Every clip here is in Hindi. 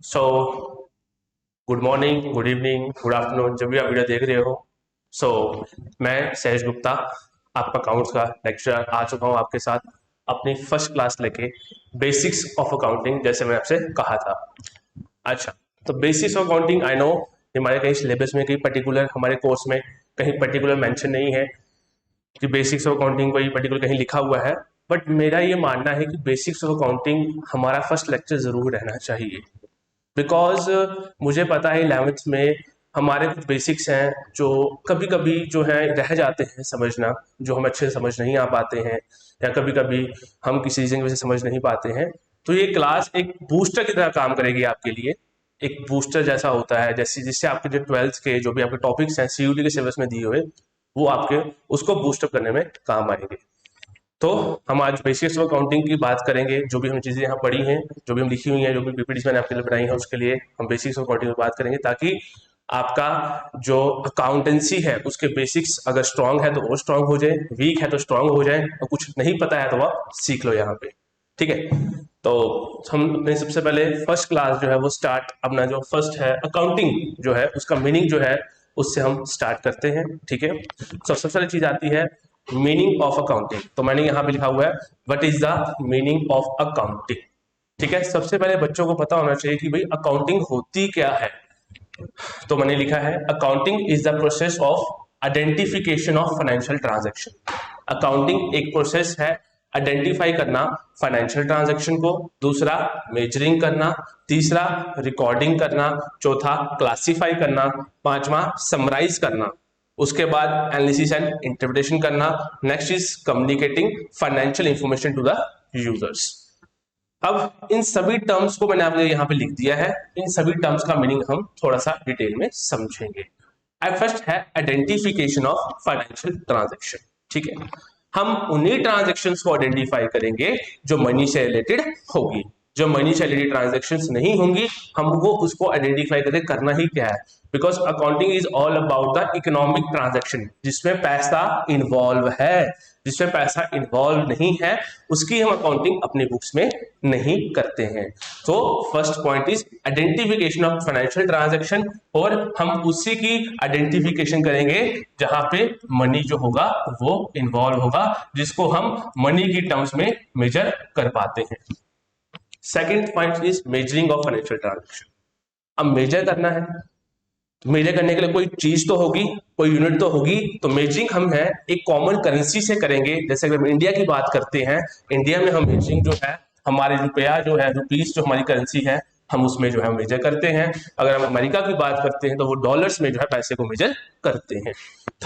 So good morning, good evening, good afternoon, जब भी आप वीडियो देख रहे हो। सो मैं सहज गुप्ता, आपका अकाउंट्स का लेक्चरर आ चुका हूँ आपके साथ अपनी फर्स्ट क्लास लेके, बेसिक्स ऑफ अकाउंटिंग, जैसे मैं आपसे कहा था। अच्छा, तो basics of accounting I know हमारे कहीं सिलेबस में, कहीं पर्टिकुलर हमारे कोर्स में कहीं पर्टिकुलर मेंशन नहीं है कि बेसिक्स ऑफ अकाउंटिंग कोई पर्टिकुलर कहीं लिखा हुआ है। बट मेरा ये मानना है कि बेसिक्स ऑफ अकाउंटिंग हमारा फर्स्ट लेक्चर जरूर रहना चाहिए। बिकॉज मुझे पता है 11th में हमारे कुछ बेसिक्स हैं जो कभी कभी जो है रह जाते हैं समझना, जो हम अच्छे से समझ नहीं आ पाते हैं, या कभी कभी हम किसी रीजन की वजह से समझ नहीं पाते हैं। तो ये क्लास एक बूस्टर की तरह काम करेगी आपके लिए। एक बूस्टर जैसा होता है, जैसे जिससे आपके जो 12th के जो भी आपके टॉपिक्स हैं सीयूटी के सिलेबस में दिए हुए, वो आपके उसको बूस्टअप करने में काम आएंगे। तो हम आज बेसिक्स ऑफ अकाउंटिंग की बात करेंगे। जो भी हम चीज़ें यहाँ पढ़ी हैं, जो भी हम लिखी हुई हैं, जो भी पीपीटी मैंने आपके लिए बनाई है, उसके लिए हम बेसिक्स ऑफ अकाउंटिंग की बात करेंगे, ताकि आपका जो अकाउंटेंसी है उसके बेसिक्स अगर स्ट्रांग है तो वो स्ट्रांग हो जाए, वीक है तो स्ट्रांग हो जाए, और कुछ नहीं पता है तो वह सीख लो यहाँ पे। ठीक है, तो हम अपने सबसे पहले फर्स्ट क्लास जो है वो स्टार्ट, अपना जो फर्स्ट है अकाउंटिंग जो है उसका मीनिंग जो है उससे हम स्टार्ट करते हैं। ठीक है, तो सबसे पहले चीज आती है मीनिंग ऑफ अकाउंटिंग। तो मैंने यहाँ पे लिखा हुआ है what is the meaning of accounting. ठीक है, सबसे पहले बच्चों को पता होना चाहिए कि भाई अकाउंटिंग होती क्या है। तो मैंने लिखा है accounting is the process of identification of financial transaction. Accounting एक प्रोसेस है आइडेंटिफाई करना फाइनेंशियल ट्रांजैक्शन को, दूसरा मेजरिंग करना, तीसरा रिकॉर्डिंग करना, चौथा क्लासिफाई करना, पांचवा समराइज करना, उसके बाद एनालिसिस एंड इंटरप्रिटेशन करना, next is communicating financial information to the users. अब इन सभी टर्म्स को मैंने आपने यहां पे लिख दिया है। इन सभी टर्म्स का मीनिंग हम थोड़ा सा डिटेल में समझेंगे। फर्स्ट है आइडेंटिफिकेशन ऑफ फाइनेंशियल ट्रांजैक्शन। ठीक है, हम उन्हीं ट्रांजैक्शंस को आइडेंटिफाई करेंगे जो मनी से रिलेटेड होगी। जो मनी से रिलेटेड ट्रांजैक्शंस नहीं होंगी, हमको उसको आइडेंटिफाई करके करना ही क्या है। Because accounting is all about the economic transaction, जिसमें पैसा इन्वॉल्व है। जिसमें पैसा इन्वॉल्व नहीं है उसकी हम अकाउंटिंग अपनी बुक्स में नहीं करते हैं। तो first point is identification of financial transaction, और हम उसी की आइडेंटिफिकेशन करेंगे जहां पे मनी जो होगा वो इन्वॉल्व होगा, जिसको हम मनी की टर्म्स में मेजर कर पाते हैं। Second point is measuring of financial transaction. अब मेजर करना है, मेजर करने के लिए कोई चीज तो होगी, कोई यूनिट तो होगी। तो मेजरिंग हम है एक कॉमन करेंसी से करेंगे। जैसे अगर हम इंडिया की बात करते हैं, इंडिया में हम मेजरिंग जो है हमारे रुपया जो है, रुपीस जो हमारी करेंसी है, हम उसमें जो है मेजर करते हैं। अगर हम अमेरिका की बात करते हैं तो वो डॉलर्स में जो है पैसे को मेजर करते हैं।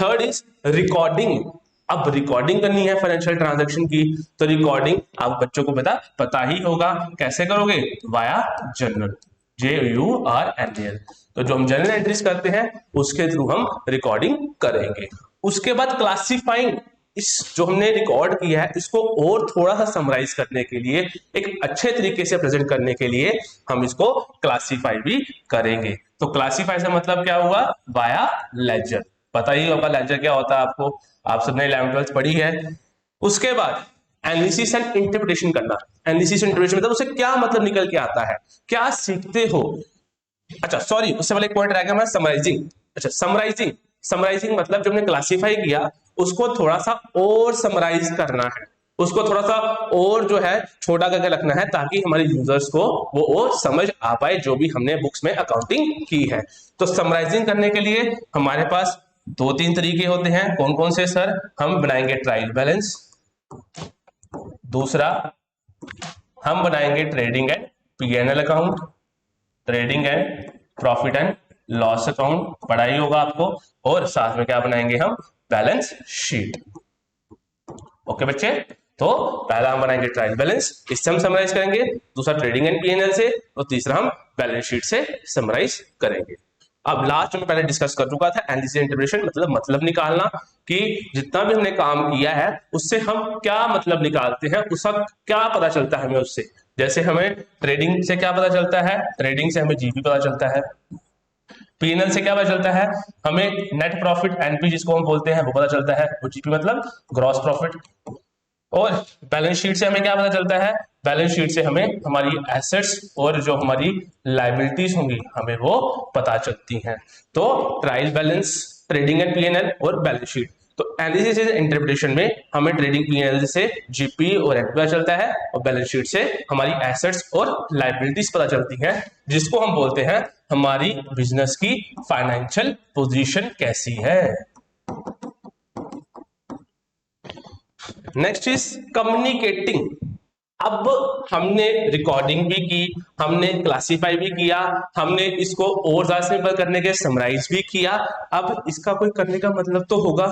Third is recording. अब रिकॉर्डिंग करनी है फाइनेंशियल ट्रांजैक्शन की, तो रिकॉर्डिंग आप बच्चों को पता ही होगा। कैसे करोगे? Via journal, JURNAL। तो जो हम जर्नल एंट्रीज करते हैं उसके थ्रू हम रिकॉर्डिंग करेंगे। उसके बाद क्लासिफाइंग, इस जो हमने रिकॉर्ड किया है इसको और थोड़ा सा समराइज करने के लिए, एक अच्छे तरीके से प्रेजेंट करने के लिए हम इसको क्लासिफाई भी करेंगे। तो क्लासिफाई से मतलब क्या हुआ? Via ledger. पता ही होगा लेजर क्या होता है आपको, आप सबने 11th-12th पढ़ी है। उसके बाद एनालिसिस एंड इंटरप्रिटेशन करना। एनालिसिस एंड इंटरप्रिटेशन मतलब उसे क्या मतलब निकल के आता है, क्या सीखते हो। अच्छा सॉरी, उससे पहले एक पॉइंट रह गया हमारा समराइजिंग। अच्छा समराइजिंग, समराइजिंग मतलब जब हमने क्लासिफाई किया उसको थोड़ा सा और समराइज करना है, उसको थोड़ा सा और जो है छोटा करके रखना है, ताकि हमारे यूजर्स को वो और समझ आ पाए जो भी हमने बुक्स में अकाउंटिंग की है। तो समराइजिंग करने के लिए हमारे पास दो तीन तरीके होते हैं। कौन कौन से सर? हम बनाएंगे ट्रायल बैलेंस, दूसरा हम बनाएंगे trading and P&L account, trading and profit and loss account पढ़ा ही होगा आपको, और साथ में क्या बनाएंगे हम? Balance sheet. ओके बच्चे, तो पहला हम बनाएंगे ट्रायल बैलेंस, इससे हम समराइज करेंगे, दूसरा ट्रेडिंग एंड P&L से, और तीसरा हम बैलेंस शीट से समराइज करेंगे। अब लास्ट में पहले डिस्कस कर चुका था एनालिसिस इंटरप्रिटेशन, मतलब निकालना कि जितना भी हमने काम किया है उससे हम क्या मतलब निकालते हैं, उसका क्या पता चलता है हमें उससे। जैसे हमें ट्रेडिंग से क्या पता चलता है? ट्रेडिंग से हमें जीपी पता चलता है। P&L से क्या पता चलता है? हमें नेट प्रॉफिट NP जिसको हम बोलते हैं वो पता चलता है। वो जीपी मतलब ग्रॉस प्रॉफिट। और बैलेंस शीट से हमें क्या पता चलता है, बैलेंस शीट से हमें हमारी एसेट्स और जो हमारी लाइबिलिटीज होंगी हमें वो पता चलती हैं। तो trial balance, trading and PNL और बैलेंस शीट। तो एनालिसिस एंड इंटरप्रिटेशन में हमें ट्रेडिंग पीएनएल से जीपी और एनपी पता चलता है, और बैलेंस शीट से हमारी एसेट्स और लाइबिलिटीज पता चलती हैं, जिसको हम बोलते हैं हमारी बिजनेस की फाइनेंशियल पोजीशन कैसी है। Next is communicating. अब हमने रिकॉर्डिंग भी की, हमने क्लासीफाई भी किया, हमने इसको और ज्यादा सिंपल करने के समराइज भी किया। अब इसका कोई करने का मतलब तो होगा,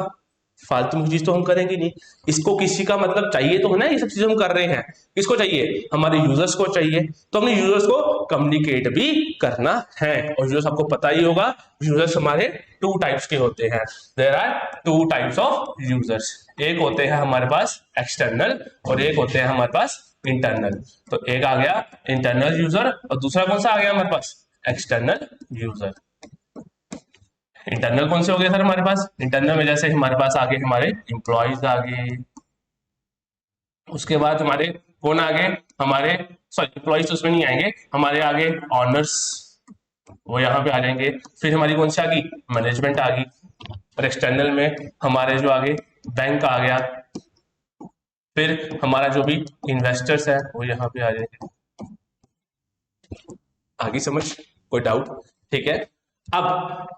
फालतू की चीज तो हम करेंगे नहीं। इसको किसी का मतलब चाहिए तो है ना, ये सब चीजें हम कर रहे हैं, किसको चाहिए, हमारे यूजर्स को चाहिए। तो हमने यूजर्स को कम्युनिकेट भी करना है। और यूजर्स आपको पता ही होगा, यूजर्स हमारे टू टाइप्स के होते हैं। There are two types of users. एक होते हैं हमारे पास एक्सटर्नल और एक होते हैं हमारे पास इंटरनल। तो एक आ गया इंटरनल यूजर और दूसरा कौन सा आ गया हमारे पास, एक्सटर्नल यूजर। इंटरनल कौन से हो गए सर हमारे पास, इंटरनल में जैसे हमारे पास आगे हमारे एम्प्लॉयज आ गए, उसके बाद हमारे कौन आ गए, हमारे सॉरी एम्प्लॉयज तो उसमें नहीं आएंगे, हमारे आगे ऑनर्स वो यहाँ पे आ जाएंगे। फिर हमारी कौन सी आ गई, मैनेजमेंट आ गई। और एक्सटर्नल में हमारे जो आगे बैंक आ गया, फिर हमारा जो भी इन्वेस्टर्स है वो यहाँ पे आ जाएंगे। आगे समझ, कोई डाउट, ठीक है। अब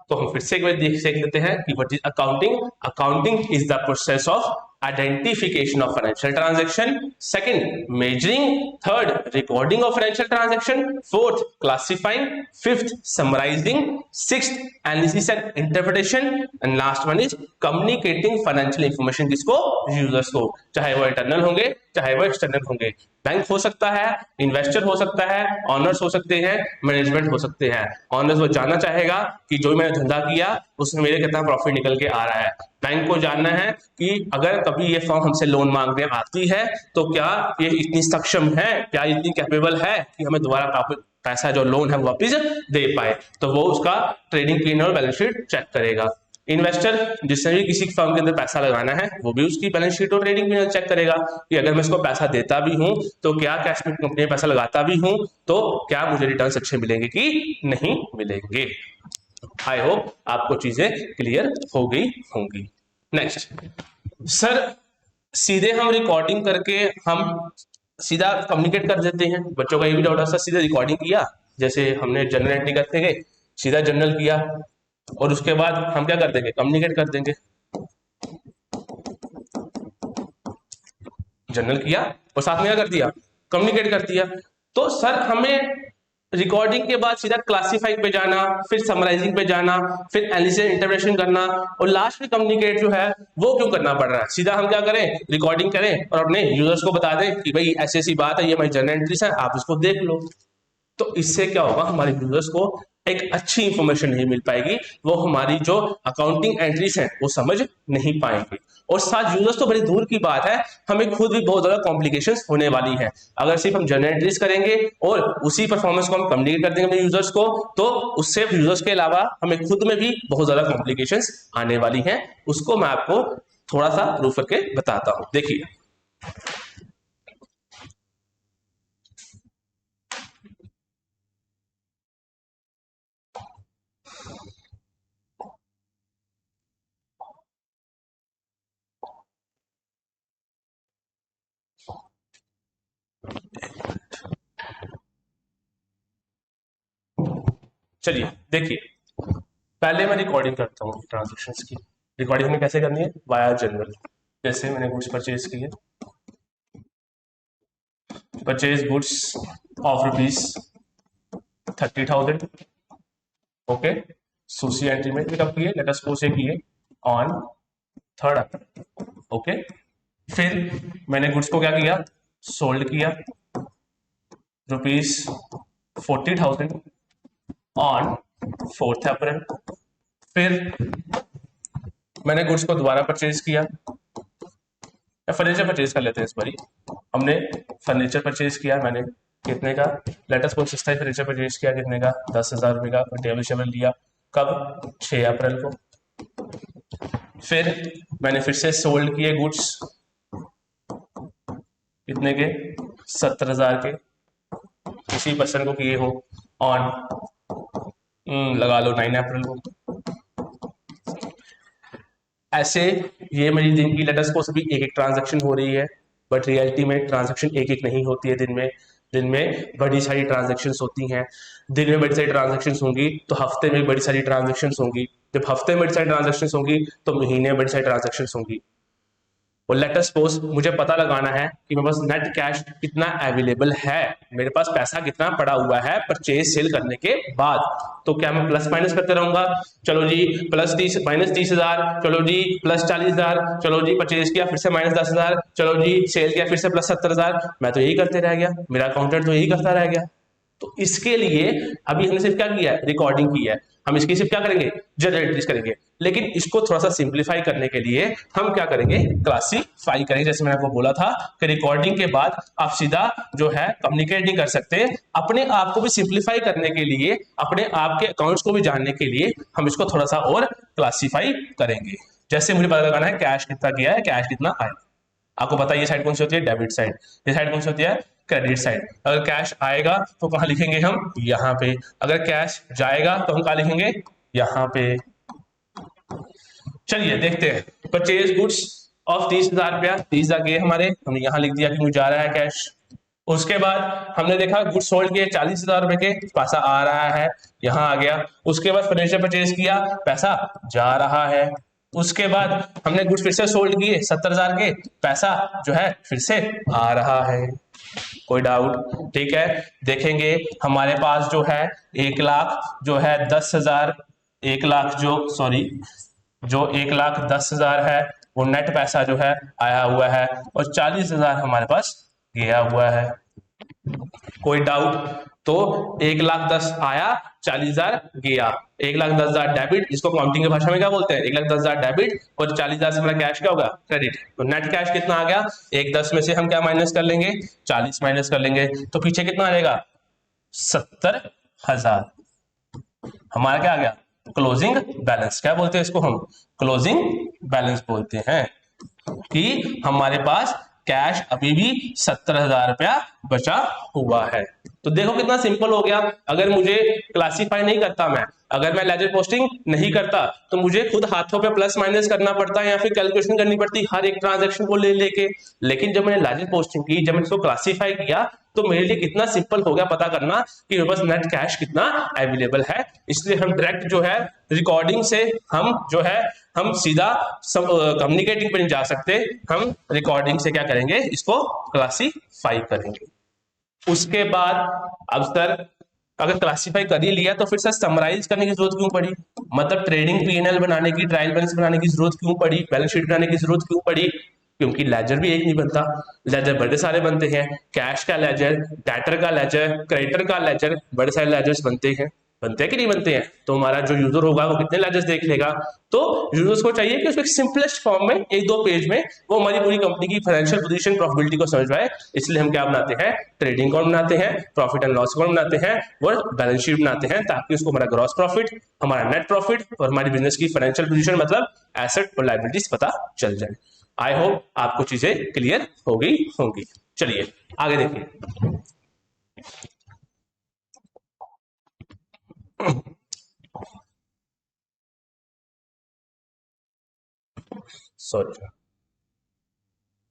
तो हम फिर से एक बार देख लेते हैं कि what is accounting. Accounting is the process of identification of financial transaction, second measuring, third recording of financial transaction, fourth classifying, fifth summarizing, sixth analysis and interpretation, and last one is communicating financial information किसको, यूजर्स को, चाहे वो इंटरनल होंगे चाहे वो एक्सटर्नल होंगे। बैंक हो सकता है, इन्वेस्टर हो सकता है, ऑनर्स हो सकते हैं, मैनेजमेंट हो सकते हैं। ऑनर्स वो जानना चाहेगा कि जो मैंने धंधा किया उसमें मेरे कितना प्रॉफिट निकल के आ रहा है। बैंक को जानना है कि अगर कभी ये फर्म हमसे लोन मांगने आती है तो क्या ये इतनी सक्षम है, क्या इतनी कैपेबल है कि हमें दोबारा पैसा जो लोन है वापस दे पाए। तो वो उसका ट्रेडिंग पीएनएल और बैलेंस शीट चेक करेगा। इन्वेस्टर जिसने भी किसी फर्म के अंदर पैसा लगाना है वो भी उसकी बैलेंस शीट और ट्रेडिंग पीएनएल चेक करेगा कि अगर मैं इसको पैसा देता भी हूं तो क्या कैश में कंपनी में पैसा लगाता भी हूं तो क्या मुझे रिटर्न्स अच्छे मिलेंगे कि नहीं मिलेंगे। आई होप आपको चीजें क्लियर हो गई होंगी। नेक्स्ट सर, सीधे हम रिकॉर्डिंग करके हम सीधा कम्युनिकेट कर देते हैं। बच्चों का ये भी डाउट है सर, सीधे रिकॉर्डिंग किया, जैसे हमने जनरल एंट्री करते गए, सीधा जनरल किया और उसके बाद हम क्या कर देंगे, कम्युनिकेट कर देंगे। जनरल किया और साथ में क्या कर दिया, कम्युनिकेट कर दिया। तो सर हमें रिकॉर्डिंग के बाद सीधा क्लासिफाइंग पे जाना, फिर समराइजिंग पे जाना, फिर एनालिसिस इंटरप्रिटेशन करना और लास्ट में कम्युनिकेट जो है वो क्यों करना पड़ रहा है। सीधा हम क्या करें, रिकॉर्डिंग करें और अपने यूजर्स को बता दें कि भाई ऐसी ऐसी बात है, ये हमारी जर्नल एंट्रीज है, आप इसको देख लो। तो इससे क्या होगा, हमारे यूजर्स को एक अच्छी इंफॉर्मेशन नहीं मिल पाएगी, वो हमारी जो अकाउंटिंग एंट्रीज हैं वो समझ नहीं पाएंगे। और साथ यूजर्स तो बड़ी दूर की बात है, हमें खुद भी बहुत ज्यादा कॉम्प्लिकेशंस होने वाली है। अगर सिर्फ हम जनरल एंट्रीज करेंगे और उसी परफॉर्मेंस को हम कम्युनिकेट कर देंगे अपने यूजर्स को, तो उससे यूजर्स के अलावा हमें खुद में भी बहुत ज्यादा कॉम्प्लिकेशंस आने वाली हैं। उसको मैं आपको थोड़ा सा प्रूफ करके बताता हूं, देखिए। चलिए देखिए, पहले मैं रिकॉर्डिंग करता हूँ ट्रांजेक्शन्स की। रिकॉर्डिंग में कैसे करनी है, वाया जनरल। जैसे मैंने गुड्स परचेज किए, परचेज गुड्स ऑफ ₹30,000, ओके। सूसी एंट्री में कब किए, लेट अस सपोज किए ऑन 3rd अप्रैल, ओके। फिर मैंने गुड्स को क्या किया, सोल्ड किया ₹40,000 ऑन 4th अप्रैल। फिर मैंने गुड्स को दोबारा परचेज किया, फर्नीचर परचेज कर लेते हैं इस बारी। हमने फर्नीचर परचेज किया, मैंने कितने का, लेटेस्ट कोर्स स्थाई फर्नीचर परचेज किया, कितने का, 10,000 रुपये का टेबल शेबल लिया। कब, 6 अप्रैल को। फिर मैंने फिर से सोल्ड किए गुड्स कितने के? 70,000 के। किसी पर्सन को किए हो ऑन लगा लो 9 अप्रैल को। ऐसे ये मेरी दिन की लेटर्स को सभी एक एक ट्रांजैक्शन हो रही है, बट रियलिटी में ट्रांजैक्शन एक एक नहीं होती है। दिन में बड़ी सारी ट्रांजैक्शंस होती हैं। दिन में बड़ी सारी ट्रांजैक्शंस होंगी तो हफ्ते में बड़ी सारी ट्रांजैक्शंस होंगी। जब हफ्ते में बड़ी सारी ट्रांजैक्शंस होंगी तो महीने में बड़ी सारी ट्रांजैक्शंस होंगी। और लेट अस सपोज मुझे पता लगाना है कि मेरे पास नेट कैश कितना अवेलेबल है, मेरे पास पैसा कितना पड़ा हुआ है परचेज सेल करने के बाद। तो क्या मैं प्लस माइनस करते रहूंगा? चलो जी प्लस 30 माइनस 30,000, चलो जी प्लस 40,000, चलो जी परचेज किया फिर से माइनस 10,000, चलो जी सेल किया फिर से प्लस 70,000। मैं तो यही करते रह गया, मेरा अकाउंटेंट तो यही करता रह गया। तो इसके लिए अभी हमने सिर्फ क्या किया है? रिकॉर्डिंग की है। हम इसकी सिर्फ क्या करेंगे? जर्नल एंट्रीज करेंगे। लेकिन इसको थोड़ा सा सिंप्लीफाई करने के लिए हम क्या करेंगे? क्लासीफाई करेंगे। जैसे मैंने आपको बोला था कि रिकॉर्डिंग के बाद आप सीधा जो है कम्युनिकेट नहीं कर सकते। अपने आप को भी सिंप्लीफाई करने के लिए, अपने आप के अकाउंट्स को भी जानने के लिए हम इसको थोड़ा सा और क्लासीफाई करेंगे। जैसे मुझे पता लगाना है कैश कितना गया है, कैश कितना आया। आपको पता है ये साइड कौन सी होती है? Debit side. ये साइड कौन सी होती है? Credit side. अगर कैश आएगा तो कहाँ लिखेंगे हम? यहाँ पे। अगर कैश जाएगा तो हम कहाँ लिखेंगे? यहाँ पे। चलिए देखते हैं। परचेज गुड्स ऑफ 30,000 रुपया, 30,000 गए हमारे, हमने यहाँ लिख दिया कि मुझे जा रहा है कैश। उसके बाद हमने देखा गुड्स सोल्ड किए 40,000 रुपए के, पैसा आ रहा है, यहाँ आ गया। उसके बाद फर्नीचर परचेज किया, पैसा जा रहा है। उसके बाद हमने गुड्स फिर से सोल्ड किए 70,000 के, पैसा जो है फिर से आ रहा है। कोई डाउट? ठीक है, देखेंगे हमारे पास जो है 1,00,000 जो है 10,000, 1,00,000 जो 1,10,000 है वो नेट पैसा जो है आया हुआ है, और 40,000 हमारे पास गया हुआ है। कोई डाउट? तो 1,10,000 आया, 40,000 गया। 1,10,000 डेबिट, जिसको काउंटिंग की भाषा में क्या बोलते हैं? 1,10,000 डेबिट, और 40,000 से हमारा कैश क्या होगा? क्रेडिट। तो नेट कैश कितना आ गया? 1,10 में से हम क्या माइनस कर लेंगे? 40 माइनस कर लेंगे, तो पीछे कितना आ जाएगा? 70,000। हमारा क्या आ गया? Closing balance. क्या बोलते हैं इसको? हम क्लोजिंग बैलेंस बोलते हैं कि हमारे पास कैश अभी भी 70,000 रुपया बचा हुआ है। तो देखो कितना सिंपल हो गया। अगर मुझे क्लासीफाई नहीं करता मैं, अगर मैं लेजर पोस्टिंग नहीं करता, तो मुझे खुद हाथों पे प्लस माइनस करना पड़ता है या फिर कैलकुलेशन करनी पड़ती हर एक ट्रांजैक्शन को ले लेके। लेकिन जब मैंने लेजर पोस्टिंग की, जब मैंने इसको क्लासीफाई किया, तो मेरे लिए कितना सिंपल हो गया पता करना कि मेरे पास नेट कैश कितना अवेलेबल है। इसलिए हम डायरेक्ट जो है रिकॉर्डिंग से हम जो है हम सीधा कम्युनिकेटिंग पे नहीं जा सकते, हम रिकॉर्डिंग से क्या करेंगे? इसको क्लासीफाई करेंगे। उसके बाद अब सर अगर क्लासीफाई कर ही लिया तो फिर सर समराइज करने की जरूरत क्यों पड़ी? मतलब ट्रेडिंग पीएनएल बनाने की, ट्रायल बैलेंस बनाने की जरूरत क्यों पड़ी? बैलेंस शीट बनाने की जरूरत क्यों पड़ी? क्योंकि लेजर भी एक नहीं बनता, लेजर बड़े सारे बनते हैं। कैश का लेजर, डेटर का लेजर, क्रेडिटर का लेजर, बड़े सारे लेजर्स बनते हैं। बनते हैं कि नहीं बनते हैं? तो हमारा जो यूजर होगा वो कितने लेजर्स देख लेगा? तो यूजर्स को चाहिए कि उसको सिंपलेस्ट फॉर्म में, एक दो पेज में, वो हमारी पूरी कंपनी की फाइनेंशियल पोजीशन, प्रॉफिटेबिलिटी को समझ पाए। इसलिए हम क्या बनाते हैं? ट्रेडिंग अकाउंट बनाते हैं, प्रॉफिट एंड लॉस अकाउंट बनाते हैं, और बैलेंस शीट बनाते हैं, ताकि उसको हमारा ग्रॉस प्रॉफिट, हमारा नेट प्रॉफिट और हमारी बिजनेस की फाइनेंशियल पोजीशन मतलब एसेट और लायबिलिटीज पता चल जाए। आई होप आपको चीजें क्लियर हो गई होंगी। चलिए आगे देखिए। सॉरी,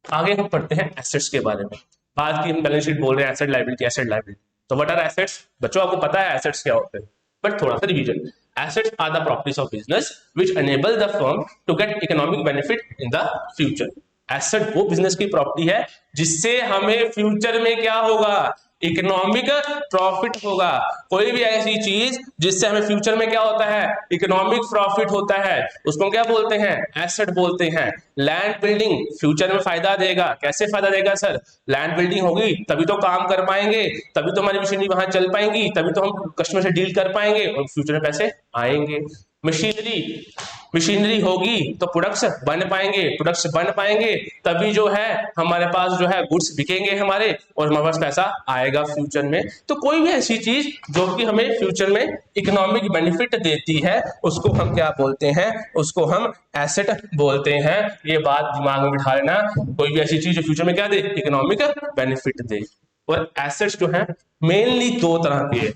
आगे हम पढ़ते हैं एसेट्स के बारे में। बात की हम बैलेंस शीट बोल रहे हैं, एसेट लायबिलिटी, एसेट लायबिलिटी। तो व्हाट आर एसेट्स? बच्चों आपको पता है एसेट्स क्या होते हैं, बट थोड़ा सा revision. Assets are the properties of business which enable the firm to get economic benefit in the future. Asset वो बिजनेस की प्रॉपर्टी है जिससे हमें फ्यूचर में क्या होगा? इकोनॉमिक प्रॉफिट होगा। कोई भी ऐसी चीज जिससे हमें फ्यूचर में क्या होता है? इकोनॉमिक प्रॉफिट होता है, उसको क्या बोलते हैं? एसेट बोलते हैं। लैंड बिल्डिंग फ्यूचर में फायदा देगा। कैसे फायदा देगा सर? लैंड बिल्डिंग होगी तभी तो काम कर पाएंगे, तभी तो हमारी मशीनरी वहां चल पाएंगी, तभी तो हम कस्टमर से डील कर पाएंगे और फ्यूचर में पैसे आएंगे। मशीनरी मशीनरी होगी तो प्रोडक्ट्स बन पाएंगे तभी जो है हमारे पास जो है गुड्स बिकेंगे हमारे, और हमारे पास पैसा आएगा फ्यूचर में। तो कोई भी ऐसी चीज जो कि हमें फ्यूचर में इकोनॉमिक बेनिफिट देती है उसको हम क्या बोलते हैं, उसको हम एसेट बोलते हैं। ये बात दिमाग में बिठा लेना, कोई भी ऐसी चीज जो फ्यूचर में क्या दे, इकोनॉमिक बेनिफिट दे। और एसेट्स जो है मेनली दो तरह के,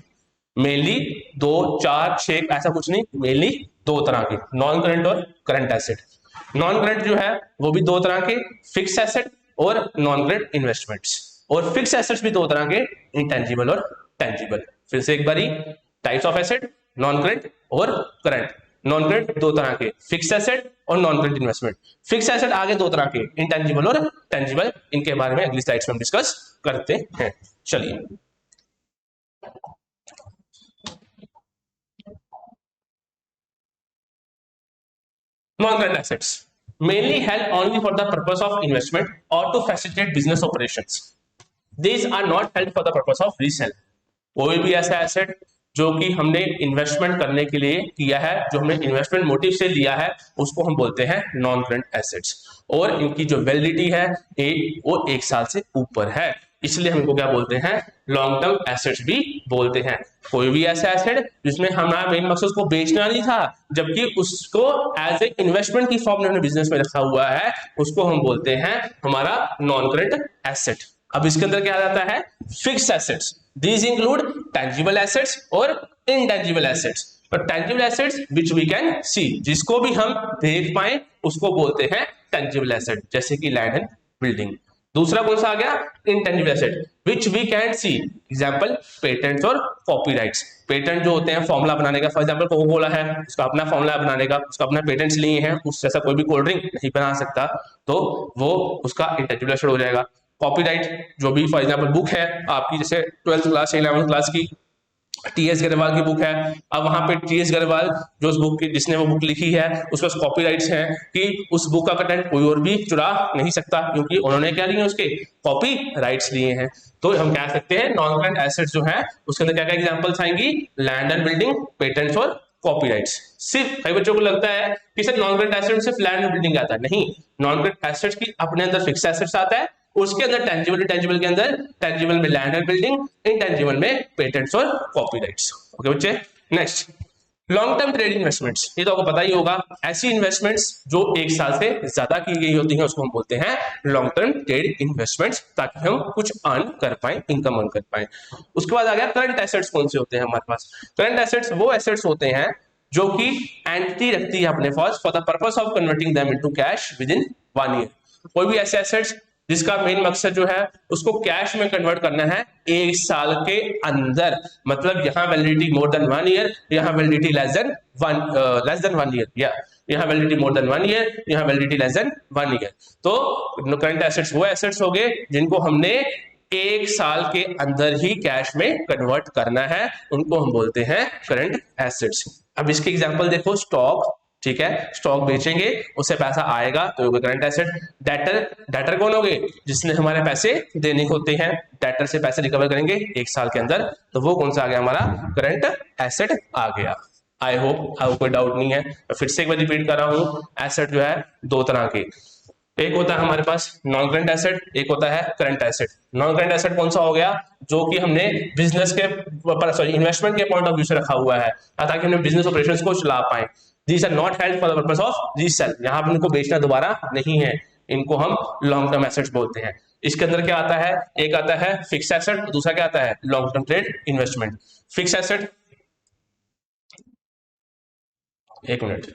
मेनली दो चार छह ऐसा कुछ नहीं, मेनली दो तरह के, नॉन करंट और करंट एसेट। नॉन करंट जो है वो भी दो तरह के, फिक्स एसेट और नॉन करंट इन्वेस्टमेंट्स। और फिक्स एसेट्स भी दो तरह के, इंटेंजिबल और टेंजिबल। फिर से एक बारी, types of asset, non current और करंट। नॉन करंट दो तरह के, फिक्स एसेट और non current investment. Fix asset आगे दो तरह के, इंटेंजिबल और टेंजिबल। इनके बारे में अगली स्लाइड्स में हम डिस्कस करते हैं। चलिए, non-current assets mainly held only for the purpose of investment or to facilitate business operations. These are not held for the purpose of resale. कोई भी ऐसा एसेट जो कि हमने इन्वेस्टमेंट करने के लिए किया है, जो हमने इन्वेस्टमेंट मोटिव से लिया है, उसको हम बोलते हैं नॉन करंट एसेट्स। और इनकी जो वैलिडिटी है वो 1 साल से ऊपर है, इसलिए हम इनको क्या बोलते हैं, लॉन्ग टर्म एसेट्स भी बोलते हैं। कोई भी ऐसा एसेट जिसमें हमारा मेन मकसद उसको बेचना नहीं था, जबकि उसको एज ए इन्वेस्टमेंट की फॉर्म में हमने बिजनेस में रखा हुआ है, उसको हम बोलते हैं हमारा नॉन करंट एसेट। अब इसके अंदर क्या आ जाता है, fixed assets. These include tangible assets और इनटेंजिबल एसेट्स। तो tangible assets which we can see, जिसको भी हम देख पाए उसको बोलते हैं टेंजिबल एसेट, जैसे कि लैंड एंड बिल्डिंग। दूसरा कौन सा आ गया, intangible asset which we can see, example patents और कॉपीराइट्स। पेटेंट जो होते हैं फॉर्मूला बनाने का, फॉर एग्जांपल कोको कोला है, उसका अपना फॉर्मूला बनाने का, उसका अपना पेटेंट्स लिए हैं, उस जैसा कोई भी कोल्ड ड्रिंक नहीं बना सकता, तो वो उसका इंटेंजिबल एसेट हो जाएगा। कॉपीराइट जो भी फॉर एग्जांपल बुक है आपकी, जैसे 12th क्लास या 11th क्लास की टी.एस. गरवाल की बुक है, अब वहां पे टी.एस. गरवाल जो उस बुक की जिसने वो बुक लिखी है उसके पास कॉपीराइट्स हैं कि उस बुक का कंटेंट कोई और भी चुरा नहीं सकता, क्योंकि उन्होंने क्या लिए, उसके कॉपी राइट्स लिए हैं। तो हम कह सकते हैं नॉन करंट एसेट्स जो है उसके अंदर क्या क्या एग्जांपल्स आएंगी, लैंड एंड बिल्डिंग, पेटेंट्स और कॉपीराइट्स। सिर्फ कई बच्चों को लगता है कि सर नॉन करंट एसेट सिर्फ लैंड एंड बिल्डिंग आता है, नहीं, नॉन करंट एसेट्स की अपने अंदर फिक्स एसेट्स आता है, उसके अंदर टेंजिबल, इंटेंजिबल के अंदर टेंजिबल में लैंड एंड बिल्डिंग, इंटेंजिबल में पेटेंट्स और कॉपीराइट्स। ओके बच्चे, next long term trade investments. ये तो आपको पता ही होगा, ऐसी इन्वेस्टमेंट्स जो 1 साल से ज्यादा की गई होती हैं उसको हम बोलते हैं लॉन्ग टर्म ट्रेड इन्वेस्टमेंट्स, ताकि हम कुछ अर्न कर पाए, इनकम अर्न कर पाए। उसके बाद आ गया करंट एसेट्स। कौन से होते हैं हमारे पास, करंट एसेट्स वो एसेट्स होते हैं जो कि एंटिटी रखती है अपने पास for the purpose of converting them into cash within 1 year. कोई भी ऐसे एसेट्स जिसका मेन मकसद जो है उसको कैश में कन्वर्ट करना है 1 साल के अंदर, मतलब यहाँ वैलिडिटी मोर देन 1 ईयर, यहाँ वैलिडिटी लेस देन 1 ईयर, या यहाँ वैलिडिटी मोर देन 1 ईयर, यहाँ वैलिडिटी लेस देन 1 ईयर। तो करंट एसेट्स वो एसेट्स हो गए जिनको हमने 1 साल के अंदर ही कैश में कन्वर्ट करना है, उनको हम बोलते हैं करंट एसेट्स। अब इसके एग्जांपल देखो, स्टॉक, ठीक है, स्टॉक बेचेंगे उससे पैसा आएगा तो करंट एसेट। डेटर, डेटर कौन हो गए, जिसने हमारे पैसे देने होते हैं, डेटर से पैसे रिकवर करेंगे 1 साल के अंदर, तो वो कौन सा आ गया हमारा, करंट एसेट आ गया। आई होप आपको कोई डाउट नहीं है। फिर से एक बार रिपीट कर रहा हूं, एसेट जो है 2 तरह के, एक होता है हमारे पास नॉन करंट एसेट, एक होता है current asset. Non current asset कौन सा हो गया, जो कि हमने बिजनेस के इन्वेस्टमेंट के पॉइंट ऑफ व्यू से रखा हुआ है, ताकि हमने बिजनेस ऑपरेशंस को चला पाए। These are not held for the purpose of resell, यहाँ पे इनको बेचना दोबारा नहीं है, इनको हम लॉन्ग टर्म एसेट्स बोलते हैं। इसके अंदर क्या आता है, एक आता है फिक्स एसेट, दूसरा क्या आता है long term trade investment. Fix asset, एक मिनट,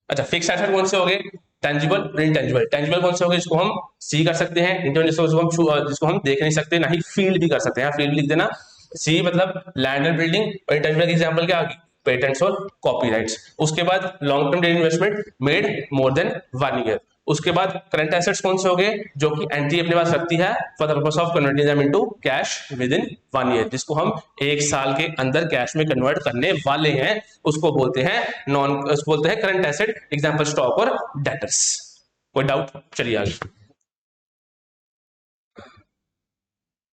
अच्छा फिक्स एसेट कौन से हो गए, टेंजिबल, इनटेंजिबल। टेंजिबल कौन से हो गए, जिसको हम सी कर सकते हैं, इंटेंजिबल जिसको हम देख नहीं सकते, ना ही फील भी कर सकते हैं, फील लिख देना, सी मतलब लैंड एंड बिल्डिंग, और इंटेंजिबल की एग्जांपल क्या आ गई, पेटेंट्स और कॉपीराइट्स। उसके बाद long term trade investment made more than 1 year. उसके बाद करंट एसेट्स कौन से हो गए, जो कि एंट्री अपने पास रखती है for the purpose of converting them into cash within 1 year, जिसको हम 1 साल के अंदर कैश में कन्वर्ट करने वाले हैं, उसको बोलते हैं उसको बोलते हैं करंट एसेट, एग्जांपल स्टॉक और डेटर्स। कोई डाउट, चलिए आगे।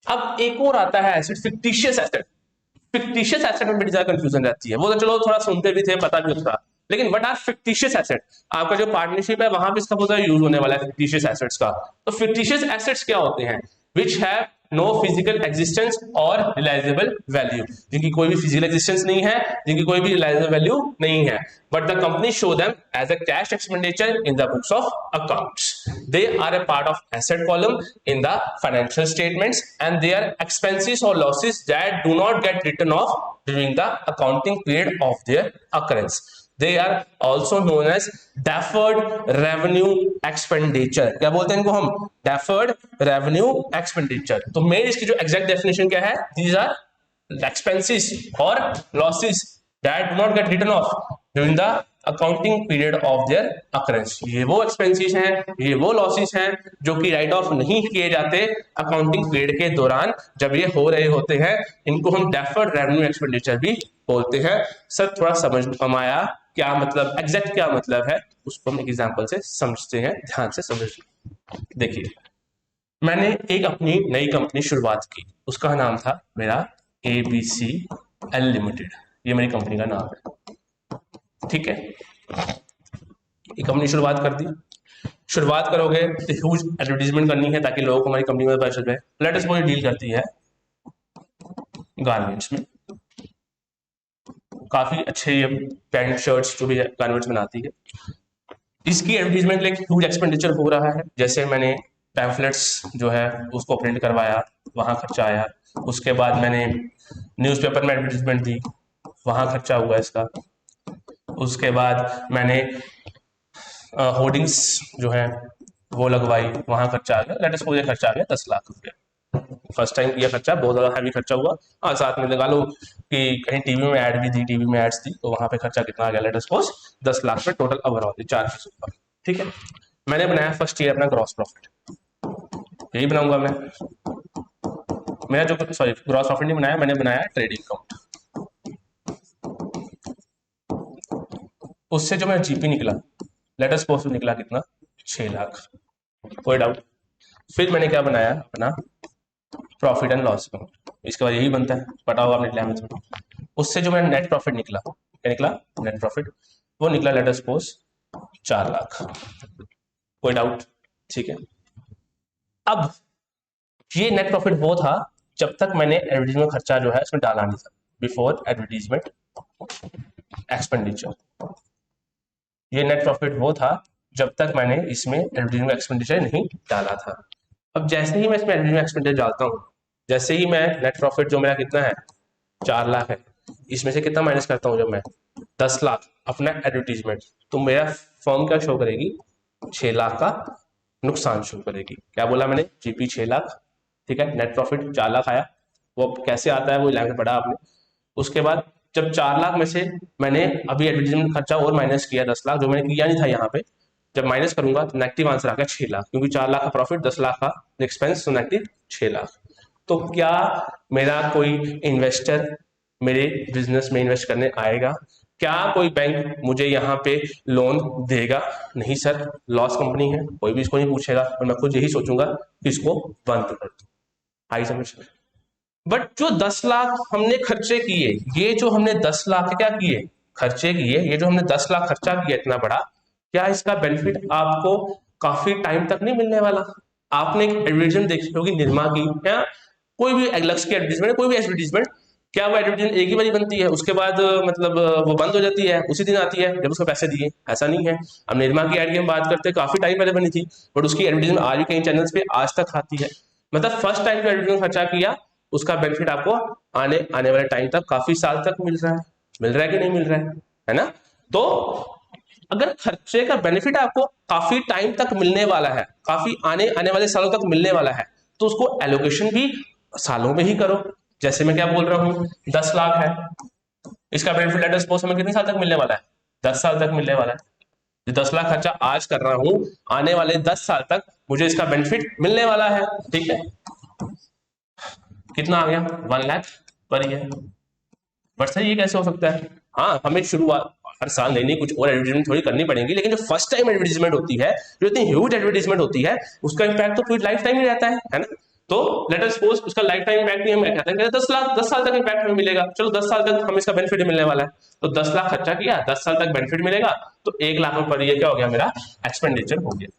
अब एक और आता है asset, fictitious asset. Fictitious asset में बड़ी ज्यादा कंफ्यूजन रहती है, वो तो चलो थोड़ा सुनते भी थे, पता भी होता, लेकिन व्हाट आर फिक्टिशियस एसेट, आपका जो पार्टनरशिप है वहां पे इसका बहुत यूज होने वाला है फिक्टिशियस एसेट्स का। तो फिक्टिशियस एसेट्स क्या होते हैं? Which have no physical existence और रिलाइजेबल वैल्यू, जिनकी कोई भी फिजिकल एग्जिस्टेंस नहीं है, जिनकी कोई भी रिलाइजेबल वैल्यू नहीं है, but the company show them as a cash expenditure in the books of accounts. They are a part of asset column in the financial statements and they are expenses और losses that do not get written off during the accounting period of their occurrence. They are also known as deferred revenue expenditure. क्या बोलते हैं इनको हम? deferred revenue expenditure. तो मेन इसकी जो exact definition क्या है? These are expenses or losses that do not get written off during the accounting period of their occurrence. ये वो एक्सपेंसेस हैं, ये वो लॉसेस हैं जो कि राइट ऑफ नहीं किए जाते अकाउंटिंग पीरियड के दौरान जब ये हो रहे होते हैं। इनको हम डेफर्ड रेवेन्यू एक्सपेंडिचर भी बोलते हैं। सर थोड़ा समझ में आया क्या मतलब, एग्जैक्ट क्या मतलब है, उसको हम एक एग्जांपल से समझते हैं, ध्यान से समझ। देखिए, मैंने एक अपनी नई कंपनी शुरुआत की, उसका नाम था मेरा ABCL लिमिटेड। ये मेरी कंपनी का नाम है, ठीक है। एक कंपनी शुरुआत कर दी। शुरुआत करोगे तो ह्यूज एडवर्टीजमेंट करनी है ताकि लोगों को हमारी कंपनी में पता चल जाए। लेट अस सपोज डील करती है गारमेंट्स में, काफी अच्छे ये पैंट शर्ट्स जो भी गारमेंट्स बनाती है, इसकी एडवर्टीजमेंट लाइक ह्यूज एक्सपेंडिचर हो रहा है। जैसे मैंने पैम्फलेट्स जो है उसको प्रिंट करवाया, वहां खर्चा आया। उसके बाद मैंने न्यूज़पेपर में एडवर्टीजमेंट दी, वहां खर्चा हुआ इसका। उसके बाद मैंने होर्डिंग्स जो है वो लगवाई, वहां खर्चा आ गया। लेट अस सपोज ये खर्चा आ गया 10 लाख रुपया। फर्स्ट टाइम ये खर्चा बहुत ज्यादा हैवी खर्चा हुआ। हाँ, साथ में लगा लो कि कहीं टीवी में ऐड भी दी, टीवी में एड्स दी, तो वहां पे खर्चा कितना आ गया? लेट अस सपोज 10 लाख पे टोटल ओवरऑल चार्जेस ऊपर, ठीक है। मैंने बनाया फर्स्ट ईयर अपना ग्रॉस प्रॉफिट, यही बनाऊंगा मैं। मेरा जो सॉरी ग्रॉस प्रॉफिट नहीं बनाया, मैंने बनाया ट्रेडिंग अकाउंट। उससे जो मेरा जीपी निकला, लेट अस सपोज निकला कितना? 6 लाख, कोई डाउट। फिर मैंने क्या बनाया? अपना प्रॉफिट एंड लॉस अकाउंट। इसके बाद यही बनता है, पता होगा अपने लैंग्वेज में। उससे जो मेरा नेट प्रॉफिट निकला, क्या निकला? नेट प्रॉफिट, वो निकला लेट अस सपोज 4 लाख, कोई डाउट? ठीक है। अब ये नेट प्रॉफिट वो था जब तक मैंने एडवर्टीजमेंट खर्चा जो है इसमें डाला नहीं था, बिफोर एडवर्टीजमेंट एक्सपेंडिचर। ये नेट प्रॉफिट वो था जब तक मैंने इसमें एडवर्टीजमेंट एक्सपेंडिचर नहीं डाला था। अब जैसे ही मैं इसमें एडवर्टीजमेंट एक्सपेंडिचर डालता हूँ, जैसे ही मैं नेट प्रॉफिट जो मेरा कितना है 4 लाख है, इसमें से कितना माइनस करता हूँ जब मैं 10 लाख अपना एडवर्टीजमेंट, तो मेरा फर्म क्या शो करेगी? 6 लाख का नुकसान शो करेगी। क्या बोला मैंने? जीपी 6 लाख, ठीक है। नेट प्रॉफिट 4 लाख आया, वो कैसे आता है वो लैंग्वेज पढ़ा आपने। उसके बाद जब 4 लाख में से मैंने अभी एडवर्टीजमेंट खर्चा और माइनस किया 10 लाख, जो मैंने किया नहीं था यहाँ पे, जब माइनस करूंगा तो नेगेटिव आंसर आ गया 6 लाख, क्योंकि 4 लाख का प्रॉफिट, 10 लाख का एक्सपेंस, तो नेगेटिव 6 लाख। तो क्या मेरा कोई इन्वेस्टर मेरे बिजनेस में इन्वेस्ट करने आएगा? क्या कोई बैंक मुझे यहाँ पे लोन देगा? नहीं सर, लॉस कंपनी है, कोई भी इसको नहीं पूछेगा, और मैं खुद यही सोचूंगा कि इसको बंद कर दूं। आई समझ? बट जो 10 लाख हमने खर्चे किए, ये जो हमने 10 लाख क्या किए? खर्चे किए, ये जो हमने 10 लाख खर्चा किया इतना बड़ा, क्या इसका बेनिफिट आपको काफी टाइम तक नहीं मिलने वाला? आपने एक एडवर्टीजमेंट देखी होगी निरमा की, क्या कोई भी लक्स की एडवर्टीजमेंट, कोई भी एडवर्टीजमेंट, क्या वो एडवर्टीजमेंट एक ही बारी बनती है, उसके बाद मतलब वो बंद हो जाती है, उसी दिन आती है जब उसको पैसे दिए? ऐसा नहीं है। अब निरमा की एड की हम बात करते हैं, काफी टाइम पहले बनी थी, बट उसकी एडवर्टीजमेंट आज भी कई चैनल्स पे आज तक आती है। मतलब फर्स्ट टाइम जो एडवर्टीजमेंट खर्चा किया, उसका बेनिफिट आपको आने वाले टाइम तक, काफी साल तक मिल रहा है। मिल रहा है कि नहीं मिल रहा है ना? तो अगर खर्चे का बेनिफिट आपको काफी टाइम तक मिलने वाला है, काफी आने वाले सालों तक मिलने वाला है, तो उसको एलोकेशन भी सालों में ही करो। जैसे मैं क्या बोल रहा हूँ, 10 लाख है, इसका बेनिफिट लेट अस सपोज हमें कितने साल तक मिलने वाला है? 10 साल तक मिलने वाला है। जो 10 लाख खर्चा आज कर रहा हूं, आने वाले 10 साल तक मुझे इसका बेनिफिट मिलने वाला है, ठीक है। कितना आ गया? 1 lakh per year. But sir ये कैसे हो सकता है? हाँ, हमें शुरुआत हर साल नई नई कुछ और एडवर्टीजमेंट थोड़ी करनी पड़ेगी, लेकिन जो फर्स्ट टाइम एडवर्टीजमेंट होती है, जो इतनी ह्यूज एडवर्टीजमेंट होती है, उसका इंपैक्ट तो पूरी लाइफ टाइम ही रहता है ना? तो लेट अस सपोज उसका लाइफ टाइम इम्पैक्ट नहीं हम कहते हैं 10 लाख, 10 साल तक इम्पैक्ट हमें मिलेगा, चलो 10 साल तक हमें इसका बेनिफिट मिलने वाला है, तो 10 लाख खर्चा किया, 10 साल तक बेनिफिट मिलेगा, तो 1 लाख पर ये क्या हो गया, मेरा एक्सपेंडिचर हो गया।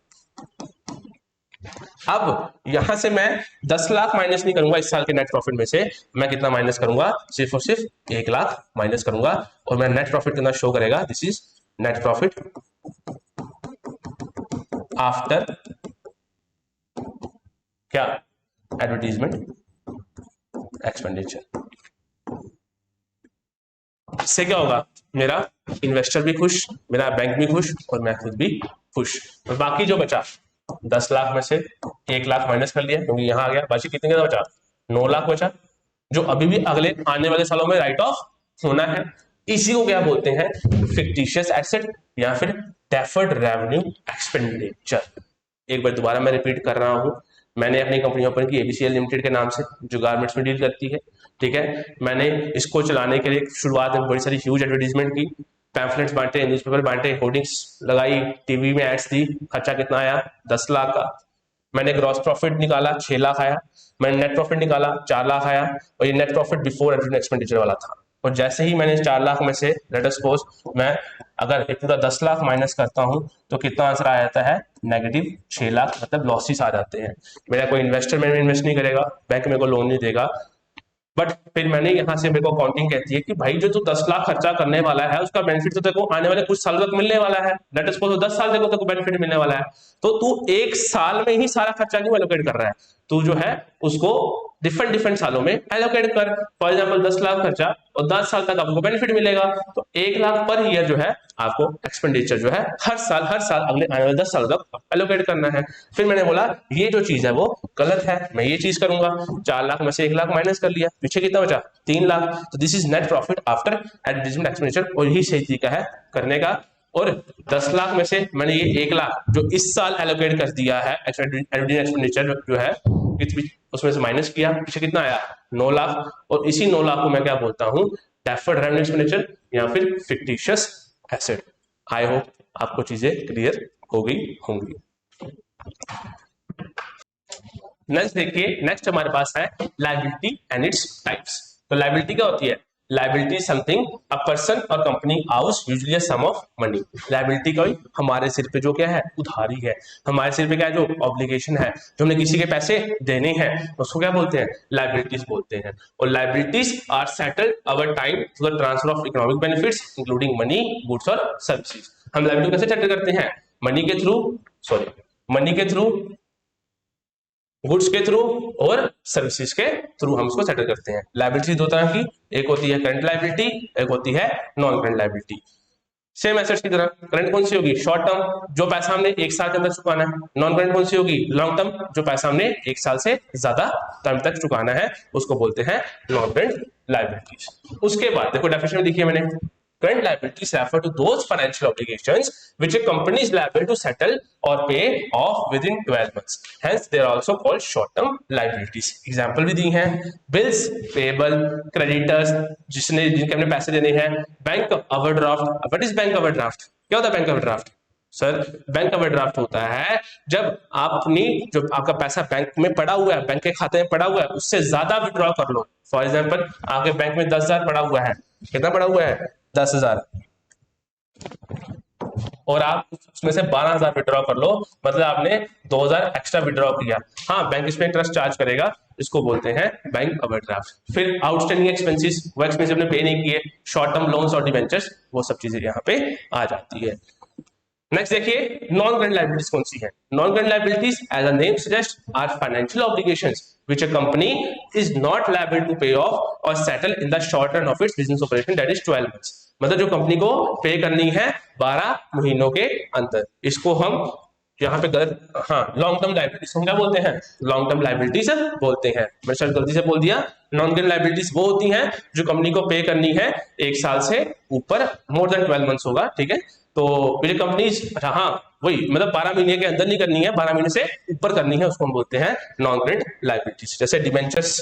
अब यहां से मैं 10 लाख माइनस नहीं करूंगा इस साल के नेट प्रॉफिट में से, मैं कितना माइनस करूंगा, सिर्फ और सिर्फ 1 लाख माइनस करूंगा, और मैं नेट प्रॉफिट कितना शो करेगा, this is net profit after क्या, एडवर्टीजमेंट एक्सपेंडिचर। इससे क्या होगा, मेरा इन्वेस्टर भी खुश, मेरा बैंक भी खुश, और मैं खुद भी खुश। और बाकी जो बचा 10 लाख में से 1 लाख माइनस कर लिया क्योंकि यहां आ गया, बाकी कितने का बचा, 9 लाख बचा, जो अभी भी अगले आने वाले सालों में राइट ऑफ होना है। इसी को क्या बोलते हैं, फिक्टिशियस एसेट या फिर डेफर्ड रेवेन्यू एक्सपेंडिचर। एक बार दोबारा मैं रिपीट कर रहा हूं, मैंने अपनी कंपनी ओपन की एबीसीएल लिमिटेड के नाम से, जो गारमेंट्स में डील करती है, ठीक है। मैंने इसको चलाने के लिए शुरुआत में बड़ी सारी ह्यूज एडवर्टीजमेंट की, पैम्फलेट्स बांटे, न्यूज़पेपर बांटे, होर्डिंग्स लगाई, टीवी में एड्स दी, खर्चा कितना आया, 10 लाख का। मैंने ग्रॉस प्रॉफिट निकाला, 6 लाख आया। मैंने नेट प्रॉफिट निकाला, 4 लाख आया, और ये net profit before advertisement expenditure वाला था। और जैसे ही मैंने 4 लाख में से लेट अस सपोज मैं अगर ये पूरा 10 लाख माइनस करता हूं तो कितना आंसर आ जाता है, नेगेटिव 6 लाख, मतलब लॉसेस आ जाते हैं। मेरा कोई इन्वेस्टर मेरे में इन्वेस्ट नहीं करेगा, बैंक मेरे को लोन नहीं देगा, बट फिर मैंने यहां से, मेरे को अकाउंटिंग कहती है कि भाई जो तू 10 लाख खर्चा करने वाला है उसका बेनिफिट तो तेरे को आने वाले कुछ साल तक मिलने वाला है, लेट अस सपोज 10 साल तक तेरे को बेनिफिट मिलने वाला है, तो तू एक साल में ही सारा खर्चा क्यों एलोकेट कर रहा है, तू जो है उसको डिफरेंट डिफरेंट सालों में एलोकेट कर। फॉर एग्जांपल 10 लाख खर्चा और 10 साल तक आपको बेनिफिट मिलेगा, तो 1 लाख पर ईयर जो है आपको एक्सपेंडिचर जो है हर साल अगले आने वाले 10 साल तक एलोकेट करना है। फिर मैंने बोला ये जो चीज है वो गलत है, मैं ये चीज करूंगा, 4 लाख में से 1 लाख माइनस कर लिया, पीछे कितना बचा, 3 लाख, तो this is net profit after advertisement expenditure, और यही सही तरीका है करने का। और 10 लाख में से मैंने ये 1 लाख जो इस साल एलोकेट कर दिया है एडवर्टाइजमेंट एक्सपेंडिचर जो है, उसमें से माइनस किया, पीछे कितना आया, 9 लाख, और इसी 9 लाख को मैं क्या बोलता हूं, डेफर्ड रेवेन्यू एक्सपेंडिचर या फिर फिक्टिशियस एसेट। आई होप आपको चीजें क्लियर हो गई होंगी। नेक्स्ट देखिए, नेक्स्ट हमारे पास है लायबिलिटी एंड इट्स टाइप्स। तो लायबिलिटी क्या होती है, लायबिलिटी समथिंग अ पर्सन और company owes usually a sum of money. Liability कोई हमारे सिर पे जो क्या है, उधारी है, हमारे सिर पे क्या है, जो ऑब्लिगेशन है, जो हमने किसी के पैसे देने हैं, उसको क्या बोलते हैं, लायबिलिटीज बोलते हैं। और liabilities are settled over time through the transfer of economic benefits including money, goods और सर्विसेज। हम लायबिलिटी कैसे सेटल करते हैं, मनी के थ्रू, मनी के थ्रू, गुड्स के थ्रू और सर्विसेज के थ्रू हम उसको सेटल करते हैं। लायबिलिटी दो तरह की, एक होती है करंट लायबिलिटी, एक होती है non current liability. Same assets की तरह, करंट कौन सी होगी, शॉर्ट टर्म, जो पैसा हमने एक साल के अंदर चुकाना है। नॉन करंट कौन सी होगी, लॉन्ग टर्म, जो पैसा हमने एक साल से ज्यादा टाइम तक चुकाना है, उसको बोलते हैं नॉन करंट लायबिलिटीज। उसके बाद देखो डेफिनेशन में देखिए मैंने, current liabilities refer to those financial obligations which a company is liable to settle or pay off within 12 months. Hence, they are also called short-term liabilities. Example भी दी हैं, bills payable, creditors जिनके हमने पैसे देने हैं, bank overdraft. What is bank overdraft? क्या होता है bank overdraft? Sir bank overdraft होता है जब आप अपनी, जो आपका पैसा बैंक में पड़ा हुआ है, बैंक के खाते में पड़ा हुआ है, उससे ज्यादा विड्रॉ कर लो। फॉर एग्जाम्पल आपके बैंक में 10,000 पड़ा हुआ है, कितना पड़ा हुआ है, 10,000, और आप उसमें से 12,000 विड्रॉ कर लो, मतलब आपने 2,000 एक्स्ट्रा विड्रॉ किया। हाँ, बैंक इसमें इंटरेस्ट चार्ज करेगा, इसको बोलते हैं बैंक ओवरड्राफ्ट। फिर आउटस्टैंडिंग एक्सपेंसेस, वो एक्सपेंसेस आपने पे नहीं किए, शॉर्ट टर्म लोन्स और डिबेंचर्स, वो सब चीजें यहाँ पे आ जाती है। नेक्स्ट देखिए, नॉन करंट लायबिलिटीज कौन सी है। Non current liabilities as a name suggest are financial obligations which a company is not liable to pay off or settle in the short run of its business operation, that is 12 months। मतलब जो कंपनी को पे करनी है 12 महीनों के अंदर, इसको हम यहाँ पे गलत, हाँ, लॉन्ग टर्म लायबिलिटीज हम क्या बोलते हैं, लॉन्ग टर्म लायबिलिटीज बोलते हैं। मैं शायद गलती से बोल दिया, नॉन करंट लायबिलिटीज वो होती हैं जो कंपनी को पे करनी है एक साल से ऊपर, मोर देन 12 मंथ्स होगा, ठीक है। तो ये कंपनीज, हाँ वही, मतलब 12 महीने के अंदर नहीं करनी है, 12 महीने से ऊपर करनी है, उसको हम बोलते हैं नॉन करंट लायबिलिटीज। जैसे डिबेंचर्स,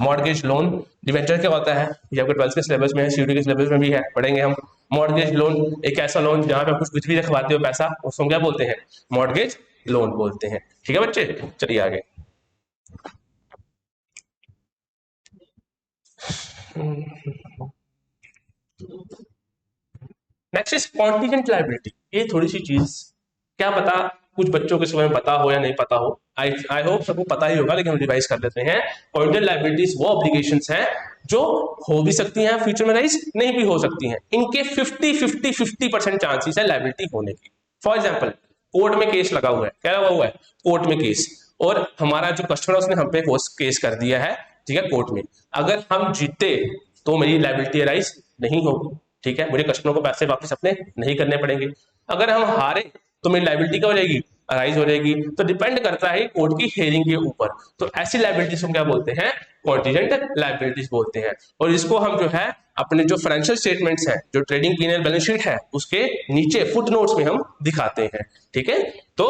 मॉर्गेज लोन। डिबेंचर क्या होता है, ये आपके 12th के सिलेबस में है, सीयूटी के सिलेबस में भी है, पढ़ेंगे हम। मॉर्गेज लोन एक ऐसा लोन जहां पे कुछ भी रखवाते हो पैसा, उसको क्या बोलते हैं, मॉर्गेज लोन बोलते हैं। ठीक है बच्चे, चलिए आगे। Next is contingent liability. ये थोड़ी सी चीज, क्या पता कुछ बच्चों के समय में पता हो या नहीं पता हो, आई आई होप सबको पता ही होगा, लेकिन हम रिवाइज कर लेते हैं। कॉन्टीजेंट लाइबिलिटीज वो ऑब्लिगेशंस हैं जो हो भी सकती हैं फ्यूचर में, राइज नहीं भी हो सकती हैं। इनके 50-50-50% चांसेस है लाइबिलिटी होने की। फॉर एग्जाम्पल, कोर्ट में केस लगा हुआ है, क्या लगा हुआ है, कोर्ट में केस, और हमारा जो कस्टमर है उसने हम पे केस कर दिया है, ठीक है, कोर्ट में। अगर हम जीते तो मेरी लाइबिलिटी अराइज नहीं होगी, ठीक है, मुझे कस्टमर को पैसे वापस अपने नहीं करने पड़ेंगे। अगर हम हारे तो मेरी लाइबिलिटी क्या हो जाएगी, अराइज हो जाएगी। तो डिपेंड करता है कोर्ट की हेयरिंग के ऊपर। तो ऐसी लाइबिलिटीज हम क्या बोलते हैं, कॉन्टीजेंट लाइबिलिटीज बोलते हैं। और इसको हम जो है अपने जो फाइनेंशियल स्टेटमेंट्स हैं, जो ट्रेडिंग पी&एल बैलेंस शीट है, उसके नीचे फुट नोट्स में हम दिखाते हैं, ठीक है। तो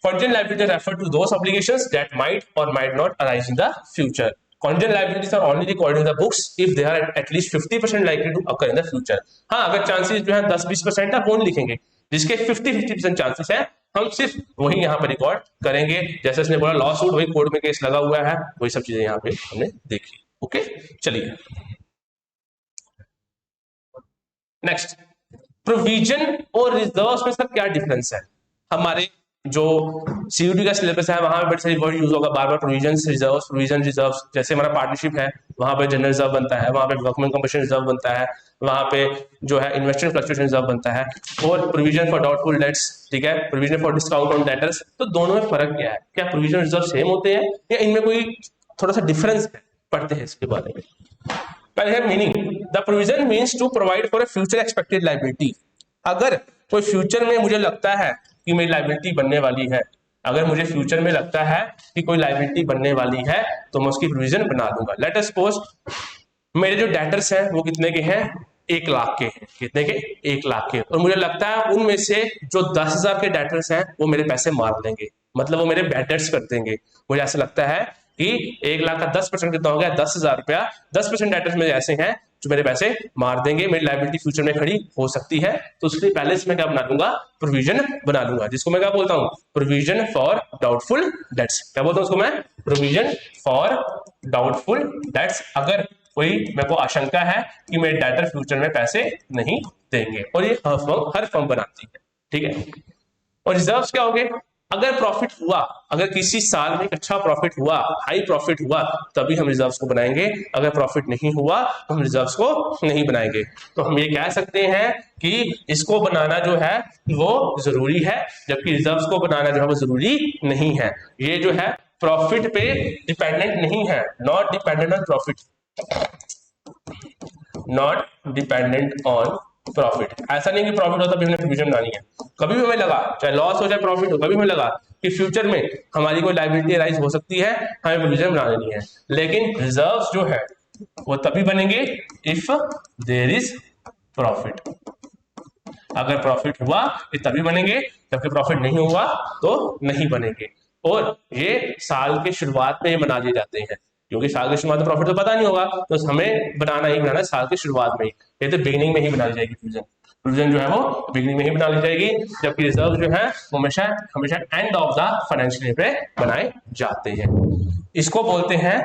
contingent liabilities refer to those obligations that might or might not arise in the future. Contingent liabilities are only recorded in the books if they are at least 50% likely to occur in the future. हाँ, अगर चांसेस जो है 10-20% है वो नहीं लिखेंगे, जिसके 50-50% चांसेस है हम सिर्फ वही यहाँ पर रिकॉर्ड करेंगे। जैसे उसने बोला लॉ सूट, वही कोर्ट में केस लगा हुआ है, वही सब चीजें यहाँ पे हमने देखी। ओके, चलिए नेक्स्ट, प्रोविजन और रिजर्व्स में इसका क्या डिफरेंस है। हमारे जो सीयूटी का सिलेबस है वहां पे बड़ी सारी वर्ड यूज होगा बार बार, प्रोविजन रिजर्व्स, प्रोविजन रिजर्व्स। जैसे हमारा पार्टनरशिप है, वहां पे जनरल रिजर्व बनता है, वहां पे वर्कमैन कंपनसेशन रिजर्व बनता है, वहां पे जो है इन्वेस्टमेंट फ्लक्चुएशन रिजर्व बनता है, और प्रोविजन फॉर डाउटफुल डेट्स, ठीक है, provision for discount on debtors. तो दोनों में फर्क क्या है, क्या प्रोविजन रिजर्व सेम होते हैं या इनमें कोई थोड़ा सा डिफरेंस है, पढ़ते हैं इसके बारे में। पहले है meaning. The provision means to provide for a future expected liability. अगर कोई फ्यूचर में मुझे लगता है कि मेरी लाइबिलिटी बनने वाली है, अगर मुझे फ्यूचर में लगता है कि कोई लाइबिलिटी बनने वाली है, तो मैं उसकी प्रोविजन बना दूंगा। लेट अस सपोज मेरे जो डेटर्स हैं वो कितने के हैं, 1 लाख के हैं। कितने के, 1 लाख के। और मुझे लगता है उनमें से जो 10,000 के डेटर्स हैं वो मेरे पैसे मार देंगे, मतलब वो मेरे डेटर्स कर देंगे। मुझे ऐसा लगता है कि 1 लाख का 10% कितना हो गया, 10,000 रुपया। 10% डेटर्स में ऐसे हैं जो मेरे पैसे मार देंगे, मेरी लाइबिलिटी फ्यूचर में खड़ी हो सकती है। तो उसके लिए पहले से मैं क्या बना दूंगा, प्रोविजन बना दूंगा, जिसको मैं क्या बोलता हूँ, प्रोविजन फॉर डाउटफुल डेट्स। क्या बोलता हूँ उसको मैं, प्रोविजन फॉर डाउटफुल डेट्स। अगर कोई मेरे को आशंका है कि मेरे डेटर फ्यूचर में पैसे नहीं देंगे, और ये हर फर्म बनाती है, ठीक है। और रिजर्व्स क्या हो गए, अगर प्रॉफिट हुआ, अगर किसी साल में एक अच्छा प्रॉफिट हुआ, हाई प्रॉफिट हुआ, तभी हम रिजर्व्स को बनाएंगे। अगर प्रॉफिट नहीं हुआ तो हम रिजर्व्स को नहीं बनाएंगे। तो हम ये कह सकते हैं कि इसको बनाना जो है वो जरूरी है, जबकि रिजर्व्स को बनाना जो है वो जरूरी नहीं है। ये जो है प्रॉफिट पे डिपेंडेंट नहीं है, not dependent on profit, not dependent on profit. ऐसा नहीं कि प्रॉफिट हो तभी हमने प्रोविजन बनानी है। कभी भी हमें लगा, चाहे लॉस हो चाहे प्रॉफिट हो, कभी हमें लगा कि फ्यूचर में हमारी कोई लाइबिलिटी राइज हो सकती है, हमें प्रोविजन बना लेनी है। लेकिन रिजर्व्स जो है वो तभी बनेंगे इफ देयर इज प्रॉफिट। अगर प्रॉफिट हुआ ये तभी बनेंगे, जबकि प्रॉफिट नहीं हुआ तो नहीं बनेंगे। और ये साल के शुरुआत में ही बना लिए जाते हैं, क्योंकि साल की शुरुआत में प्रॉफिट तो पता नहीं होगा, तो हमें बनाना ही बनाना है साल की शुरुआत में ही। ये तो बिगिनिंग में ही बना ली जाएगी प्रोविजन, प्रोविजन जो है वो बिगिनिंग में ही बना ली जाएगी। जबकि रिजर्व जो है हमेशा हमेशा end of the financial year पे बनाए जाते हैं। इसको बोलते हैं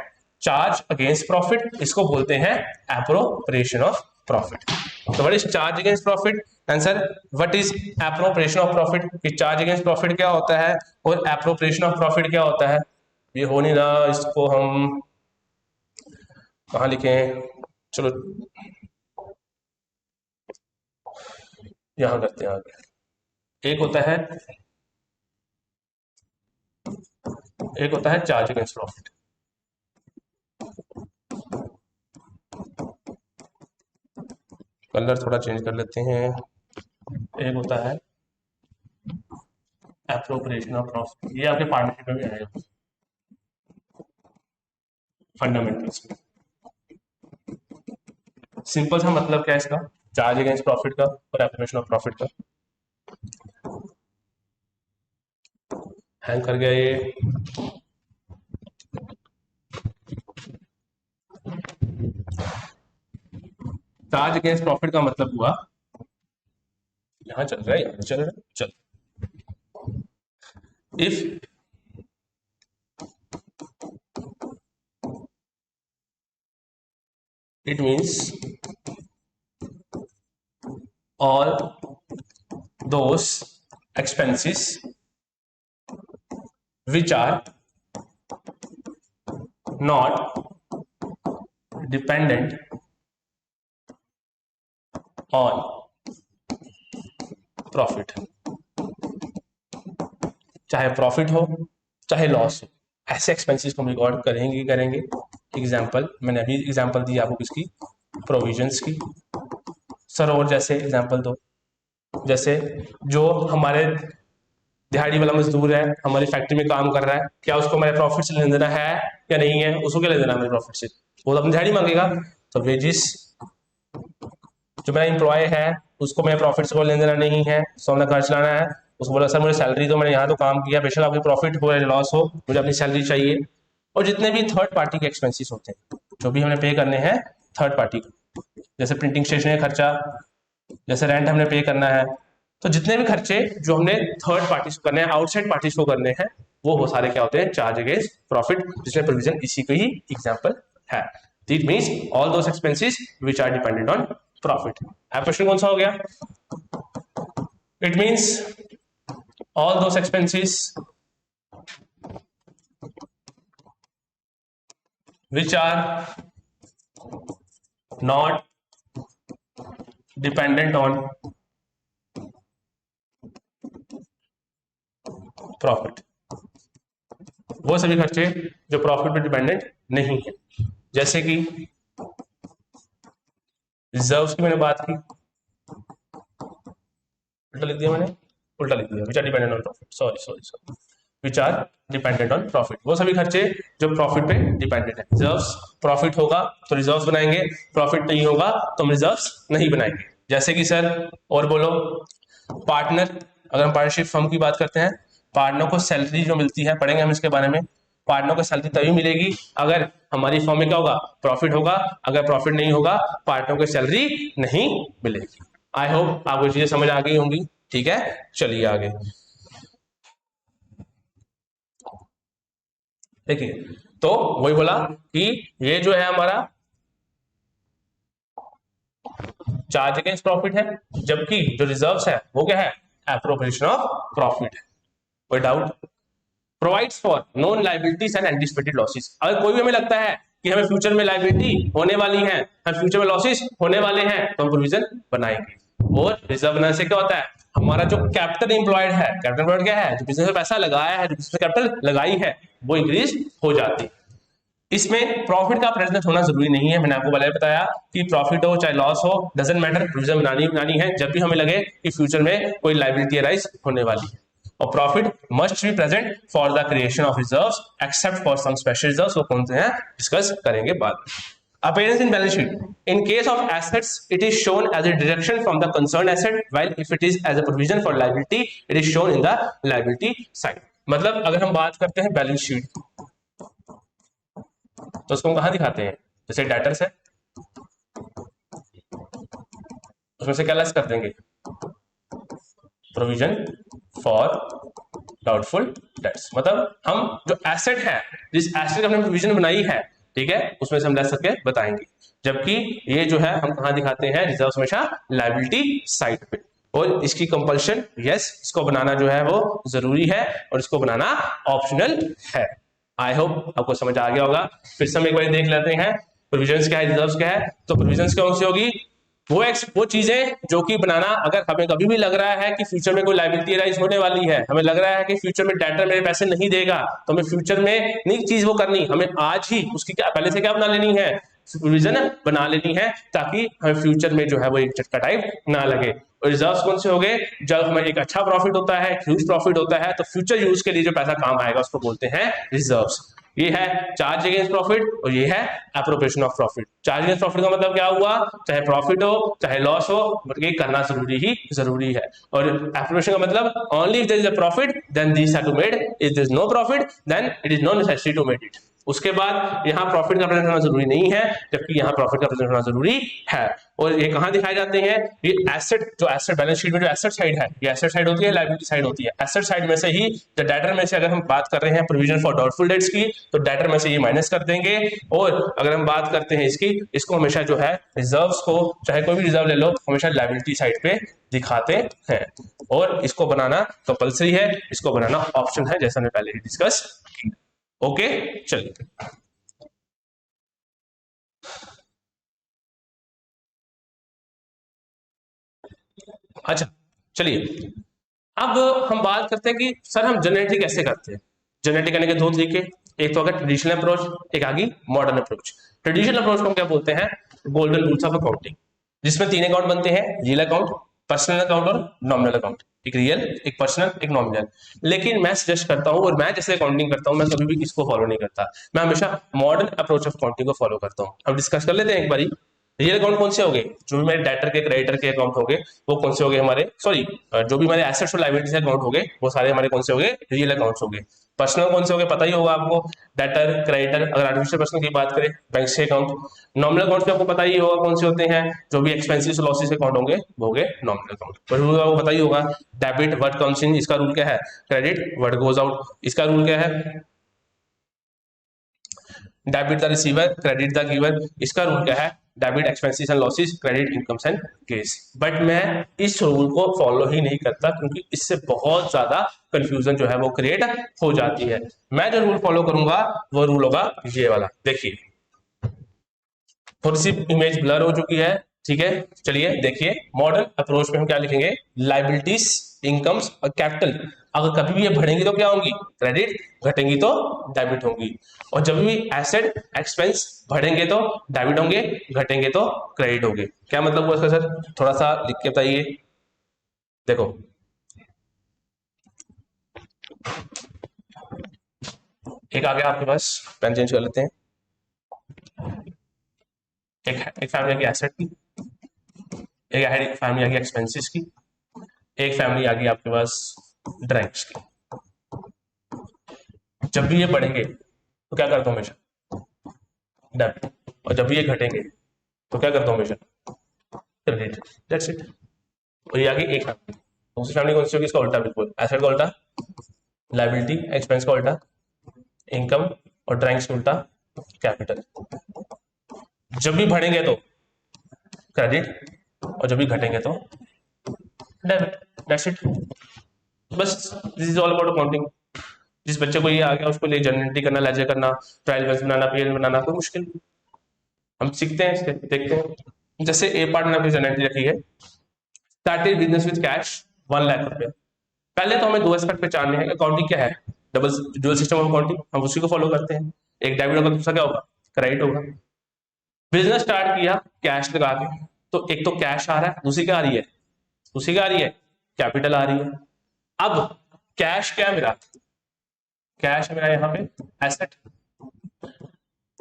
चार्ज अगेंस्ट प्रॉफिट, इसको बोलते हैं एप्रोप्रिएशन ऑफ प्रॉफिट। तो what is charge against profit, answer what is appropriation of profit. कि चार्ज अगेंस्ट प्रॉफिट क्या होता है और एप्रोप्रिएशन ऑफ प्रॉफिट क्या होता है। ये हो नहीं रहा, इसको हम कहाँ लिखें, चलो यहां करते हैं आगे। एक होता है चार्ज अगेंस्ट प्रॉफिट, कलर थोड़ा चेंज कर लेते हैं। एक होता है एप्रोप्रिएशन ऑफ प्रॉफिट, ये आपके पार्टनरशिप में भी आएगा फंडामेंटल्स में। सिंपल सा मतलब क्या है इसका, चार्ज अगेंस्ट प्रॉफिट का और एप्रोप्रिएशन ऑफ प्रॉफिट का। हैंग कर गया ये, चार्ज अगेंस्ट प्रॉफिट का मतलब हुआ, यहाँ चल रहा है, यहाँ चल रहा है, चल, if It means all those expenses which are not dependent on profit, चाहे प्रॉफिट हो चाहे लॉस हो, ऐसे एक्सपेंसेस को हम रिकॉर्ड करेंगे। एग्जांपल मैंने अभी एग्जांपल दी आपको किसकी, प्रोविजंस की। सर और जैसे एग्जांपल दो, जैसे जो हमारे दिहाड़ी वाला मजदूर है, हमारी फैक्ट्री में काम कर रहा है, क्या उसको मेरे प्रॉफिट से लेना देना है या नहीं है? उसको क्या लेना देना मेरे प्रॉफिट से? वो तो अपनी दिहाड़ी मांगेगा। तो वेजिस, जो मेरा एम्प्लॉय है उसको मेरे प्रॉफिट से कोई लेना देना नहीं है, सो अपना घर चलाना है। उसको बोला सर मुझे सैलरी दो, मैंने यहाँ तो काम किया, बेशक आपकी प्रॉफिट हो या लॉस हो, मुझे अपनी सैलरी चाहिए। और जितने भी थर्ड पार्टी के एक्सपेंसेस होते हैं जो भी हमने पे करने हैं थर्ड पार्टी को, जैसे प्रिंटिंग स्टेशनरी खर्चा, जैसे रेंट हमने पे करना है, तो जितने भी खर्चे जो हमने थर्ड पार्टीज को करने हैं, आउटसाइड पार्टीज को करने हैं, वो सारे क्या होते हैं, चार्ज अगेंस्ट प्रॉफिट, जिसमें प्रोविजन इसी का ही एग्जांपल है। It means all those expenses which are dependent on profit. Question कौन सा हो गया? It means all those expenses which are not dependent on profit, वो सभी खर्चे जो प्रॉफिट पे डिपेंडेंट नहीं है। जैसे कि रिजर्व्स की मैंने बात की, उल्टा लिख दिया मैंने, उल्टा लिख दिया, which are dependent on profit, sorry which are dependent on profit, वो सभी खर्चे जो प्रॉफिट पे डिपेंडेंट है। रिजर्व्स, प्रॉफिट होगा तो रिजर्व्स बनाएंगे, प्रॉफिट नहीं होगा तो हम रिजर्व्स नहीं बनाएंगे। जैसे कि सर और बोलो, पार्टनर, अगर हम पार्टनरशिप फर्म की बात करते हैं, पार्टनर को सैलरी जो मिलती है, पढ़ेंगे हम इसके बारे में। पार्टनर को सैलरी तभी मिलेगी अगर हमारी फर्म में क्या होगा, प्रॉफिट होगा। अगर प्रॉफिट नहीं होगा पार्टनर को सैलरी नहीं मिलेगी। आई होप आपको चीजें समझ आ गई होंगी। ठीक है, चलिए आगे देखिए। तो वही बोला कि ये जो है हमारा चार्ज अगेंस्ट प्रॉफिट है, जबकि जो रिजर्व्स है वो क्या है, एप्रोप्रिएशन ऑफ प्रॉफिट है। कोई doubt? Provides for non liabilities and anticipated losses. अगर कोई भी हमें लगता है कि हमें फ्यूचर में लायबिलिटी होने वाली है, हम फ्यूचर में लॉसेस होने वाले हैं, तो हम प्रोविजन बनाएंगे। और रिजर्व बनाने से क्या होता है, हमारा जो कैपिटल एम्प्लॉयड है, कैपिटल एम्प्लॉयड क्या है, जो बिजनेस में पैसा लगाया है, जो बिजनेस में कैपिटल लगाई है, वो इंक्रीज हो जाती है। इसमें प्रॉफिट का प्रेजेंट होना जरूरी नहीं है। मैंने आपको पहले बताया कि प्रॉफिट हो चाहे लॉस हो, डजंट मैटर, प्रोविजन बनानी है जब भी हमें लगे कि फ्यूचर में कोई लायबिलिटी अराइज होने वाली है। और profit must be present for the creation of reserves except for some special reserves, वो कौन से हैं डिस्कस करेंगे बाद में। Appearance in balance sheet. In case of assets, it is shown as a deduction from the concerned asset, while if it is as a provision for liability, it is shown in the liability side. मतलब अगर हम बात करते हैं बैलेंस शीट, तो उसको हम कहां दिखाते हैं, जैसे डेटर्स है, उसमें से क्या लेस कर देंगे, प्रोविजन फॉर डाउटफुल डेट्स। मतलब हम जो एसेट है, जिस एसेट की हमने प्रोविजन बनाई है, ठीक है, उसमें से हम लेस करके बताएंगे। जबकि ये जो है हम कहां दिखाते हैं, रिजर्व हमेशा लायबिलिटी साइड पे। और इसकी कंपल्शन, यस, इसको बनाना जो है वो जरूरी है और इसको बनाना ऑप्शनल है। आई होप आपको समझ आ गया होगा। फिर से हम एक बार देख लेते हैं प्रोविजंस क्या है, रिजर्व्स क्या है। तो प्रोविजंस कौन सी होगी, वो चीजें जो कि बनाना, अगर हमें कभी भी लग रहा है कि फ्यूचर में कोई लायबिलिटी राइज होने वाली है, हमें लग रहा है कि फ्यूचर में डेटर मेरे पैसे नहीं देगा, तो हमें फ्यूचर में नहीं चीज वो करनी, हमें आज ही उसकी क्या पहले से क्या बना लेनी है, प्रोविजन बना लेनी है, ताकि हमें फ्यूचर में जो है वो एक झटका टाइप ना लगे। और रिजर्व्स कौन से हो गए, जब हमें एक अच्छा प्रॉफिट होता है, ह्यूज प्रॉफिट होता है, तो फ्यूचर यूज के लिए जो पैसा काम आएगा उसको बोलते हैं रिजर्व्स। ये है चार्ज अगेंस्ट प्रॉफिट और ये है appropriation of profit. Charge against profit का मतलब क्या हुआ, चाहे प्रॉफिट हो चाहे लॉस हो, बट ये करना जरूरी है। और एप्रोप्रिएशन का मतलब only if there is a profit then this have to made, if there is no profit then it is not necessary to made it. उसके बाद यहाँ प्रॉफिट का प्रेजेंट होना जरूरी नहीं है, जबकि यहाँ प्रॉफिट का प्रेजेंट होना जरूरी है। और ये कहाँ दिखाए जाते हैं, ये एसेट, जो एसेट बैलेंस शीट में जो एसेट साइड है, ये एसेट साइड होती है, लायबिलिटी साइड होती है। एसेट साइड में से ही, डेटर में से अगर हम बात कर रहे हैं प्रोविजन फॉर डाउटफुल डेट्स की, तो डेटर में से ये माइनस कर देंगे। और अगर हम बात करते हैं इसकी, इसको हमेशा जो है रिजर्व्स को, चाहे कोई भी रिजर्व ले लो, हमेशा लायबिलिटी साइड पे दिखाते हैं। और इसको बनाना कंपल्सरी है, इसको बनाना ऑप्शन है, जैसा हमने पहले ही डिस्कस किया। ओके, चलिए। अच्छा, चलिए अब हम बात करते हैं कि सर हम जनरेटरी कैसे करते हैं। जनरेटरी करने के दो तरीके, एक तो अगर ट्रेडिशनल अप्रोच, एक आगे मॉडर्न अप्रोच। ट्रेडिशनल अप्रोच को हम क्या बोलते हैं, गोल्डन रूल्स ऑफ अकाउंटिंग, जिसमें तीन अकाउंट बनते हैं, रियल अकाउंट, पर्सनल अकाउंट और नॉमिनल अकाउंट। एक रियल, एक पर्सनल, एक नॉमिनल। लेकिन मैं सजेस्ट करता हूं, और मैं जैसे अकाउंटिंग करता हूं, मैं कभी भी इसको फॉलो नहीं करता, मैं हमेशा मॉडर्न अप्रोच ऑफ अकाउंटिंग को फॉलो करता हूं। अब डिस्कस कर लेते हैं एक बारी। रियल अकाउंट कौन से हो गए, जो भी मेरे डेटर के क्रेडिटर के अकाउंट हो गए, वो कौन से हो गए हमारे, सॉरी, जो भी हमारे एसेट्स और लायबिलिटीज अकाउंट हो गए, वो सारे हमारे कौन से हो गए, रियल अकाउंट्स हो गए। पर्सनल कौन से हो गए, पता ही होगा आपको, डेटर, क्रेडिटर, अगर आर्टिफिशियल पर्सन की बात करें, बैंक से अकाउंट। नॉमिनल अकाउंट पे आपको पता ही होगा कौन से होते हैं, जो भी एक्सपेंसिस और लॉसेस अकाउंट होंगे, वो हो गए नॉमिनल अकाउंट। पर रूल आपको पता ही होगा, डेबिट व्हाट कम्स इन, इसका रूल क्या है, क्रेडिट व्हाट गोज आउट, इसका रूल क्या है, debit the receiver, credit the giver, इसका रूल क्या है, debit expenses and losses, credit incomes and gains. But मैं इस रूल को फॉलो ही नहीं करता, क्योंकि इससे बहुत ज्यादा कंफ्यूजन जो है वो क्रिएट हो जाती है। मैं जो रूल फॉलो करूंगा वो रूल होगा ये वाला, देखिए थोड़ी सी इमेज ब्लर हो चुकी है, ठीक है। चलिए देखिए, मॉडर्न अप्रोच में हम क्या लिखेंगे, लाइबिलिटीज, इनकम्स और कैपिटल अगर कभी भी ये बढ़ेंगी तो क्या होंगी, क्रेडिट, घटेंगी तो डेबिट होंगी। और जब भी एसेट एक्सपेंस बढ़ेंगे तो डेबिट होंगे, घटेंगे तो क्रेडिट होंगे। क्या मतलब हुआ इसका सर, थोड़ा सा लिख के बताइए। देखो, एक आ गया आपके पास, पेन चेंज कर लेते हैं। एक फैमिली आ गई एसेट की, एक फैमिली आ गई एक्सपेंसिस की, एक फैमिली आ गई आपके पास ड्राइव्स की। जब भी ये बढ़ेंगे तो क्या करता हूं हमेशा, डेबिट। और जब भी ये घटेंगे तो क्या करता हूं हमेशा, क्रेडिट। That's it. और ये आ गई एक फैमिली। दूसरी फैमिली कौन सी होगी, इसका उल्टा, बिल्कुल एसेट का उल्टा, लाइबिलिटी एक्सपेंस का उल्टा, इनकम और ड्राइंग्स का उल्टा, कैपिटल। जब भी बढ़ेंगे तो क्रेडिट, और जब भी घटेंगे तो डेबिट। That's it. बस this is all about accounting. जिस बच्चे को ये आ गया उसको लिए जनरेटरी करना, लेजर करना, ट्रायल बैलेंस बनाना, पीएल बनाना कोई मुश्किल नहीं। हम सीखते हैं इसके, देखते हैं। जैसे ए पार्ट में आपकी जनरेटरी रखी है, started business with cash 1 lakh रुपया। पहले तो हमें दो एस्पेक्ट पहचानने हैं, अकाउंटिंग क्या है, double dual system of accounting, हम उसी को फॉलो करते हैं। एक डेबिट होगा, दूसरा क्या होगा, क्रेडिट होगा। बिजनेस स्टार्ट किया कैश लगा के, तो एक तो कैश आ रहा है, दूसरी क्या आ रही है, दूसरी क्या आ रही है, कैपिटल आ रही है। अब कैश क्या है मेरा, कैश है मेरा यहाँ पे एसेट,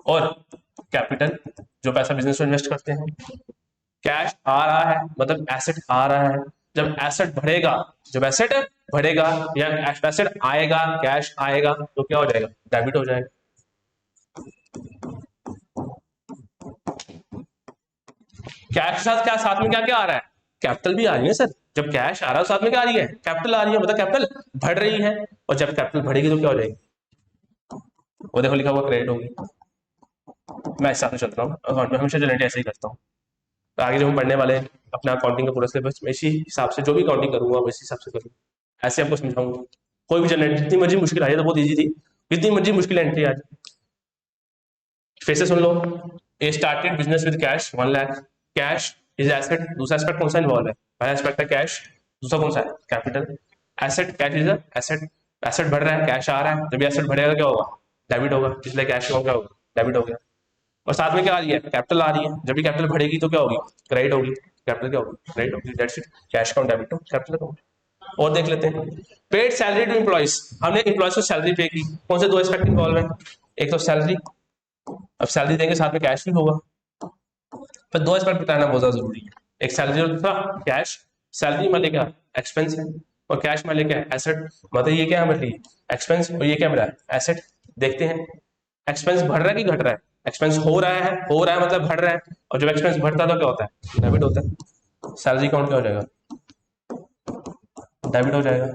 और कैपिटल जो पैसा बिजनेस में इन्वेस्ट करते हैं। कैश आ रहा है मतलब एसेट आ रहा है, जब एसेट बढ़ेगा, जब एसेट बढ़ेगा या एसेट आएगा, कैश आएगा, तो क्या हो जाएगा, डेबिट हो जाएगा। कैश के साथ क्या, साथ में क्या क्या आ रहा है, कैपिटल भी आ रही है सर। जब कैश आ रहा है साथ में क्या आ रही है, कैपिटल आ रही है, मतलब कैपिटल बढ़ रही है। और जब कैपिटल बढ़ेगी तो क्या हो जाएगी, वो देखो लिखा हुआ क्रेडिट होगी। मैं इस हिसाब से चलता हूँ अकाउंट में, हमेशा जनरेट ऐसे ही करता हूँ। तो आगे जब हम पढ़ने वाले हैं अपना अकाउंटिंग का पूरा सिलेबस, मैं इसी हिसाब से जो भी अकाउंटिंग करूंगा वैसे हिसाब से करूंगा, ऐसे आपको समझाऊंगा। कोई भी जनरेट, जितनी मर्जी मुश्किल आई है तो बहुत ईजी थी, जितनी मर्जी मुश्किल एंट्री आ जाए फिर से सुन लो। A started business with cash 1 lakh, cash is asset, दूसरा एस्पेक्ट कौन सा इन्वॉल्व है, पहला एस्पेक्ट है कैश, दूसरा कौन सा है, capital. Asset, cash is asset, asset बढ़ रहा है, कैश आ रहा है, जब एसेट बढ़ेगा क्या होगा, डेबिट होगा, इसलिए कैश क्या होगा, डेबिट हो गया। और साथ में क्या आ रही है, कैपिटल आ रही है, जब भी कैपिटल बढ़ेगी तो क्या होगी, क्रेडिट होगी, कैपिटल क्या होगी, क्रेडिट होगी। That's it, cash account debit capital account. और देख लेते हैं, पेड सैलरी टू एम्प्लॉइज, हमने एम्प्लॉइज को सैलरी पे की, कौन से दो एस्पेक्ट इन्वॉल्व है, एक तो सैलरी, अब सैलरी देंगे साथ में कैश भी होगा, पर दो एस्पेक्ट बताना बहुत ज्यादा जरूरी है, एक सैलरी और दूसरा कैश। सैलरी मान लेके एक्सपेंस है, और कैश मान लेके एसेट, मतलब ये क्या है, मतलब एक्सपेंस, और ये क्या मेरा एसेट। देखते हैं एक्सपेंस बढ़ रहा है कि घट रहा है? एक्सपेंस हो रहा है मतलब बढ़ रहा है, और जब एक्सपेंस बढ़ता है तो क्या होता है? डेबिट होता है। सैलरी अकाउंट क्या हो जाएगा? डेबिट हो जाएगा।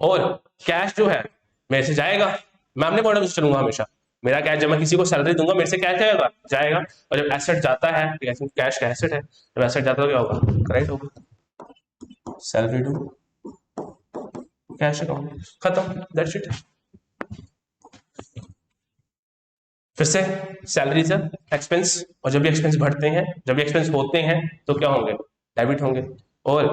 और कैश जो है मेरे से जाएगा, मैं अपने पॉइंट ऑफ व्यू से चलूंगा हमेशा। मेरा कैश जब मैं किसी को सैलरी दूंगा मेरे से कैश जाएगा जाएगा, और जब एसेट जाता है, कैश का एसेट है, जब एसेट जाता है तो क्या होगा? क्रेडिट होगा। सैलरी टू कैश अकाउंट, खत्म, दैट्स इट। फिर से सैलरी से एक्सपेंस, और जब भी एक्सपेंस बढ़ते हैं, जब भी एक्सपेंस होते हैं तो क्या होंगे? डेबिट होंगे। और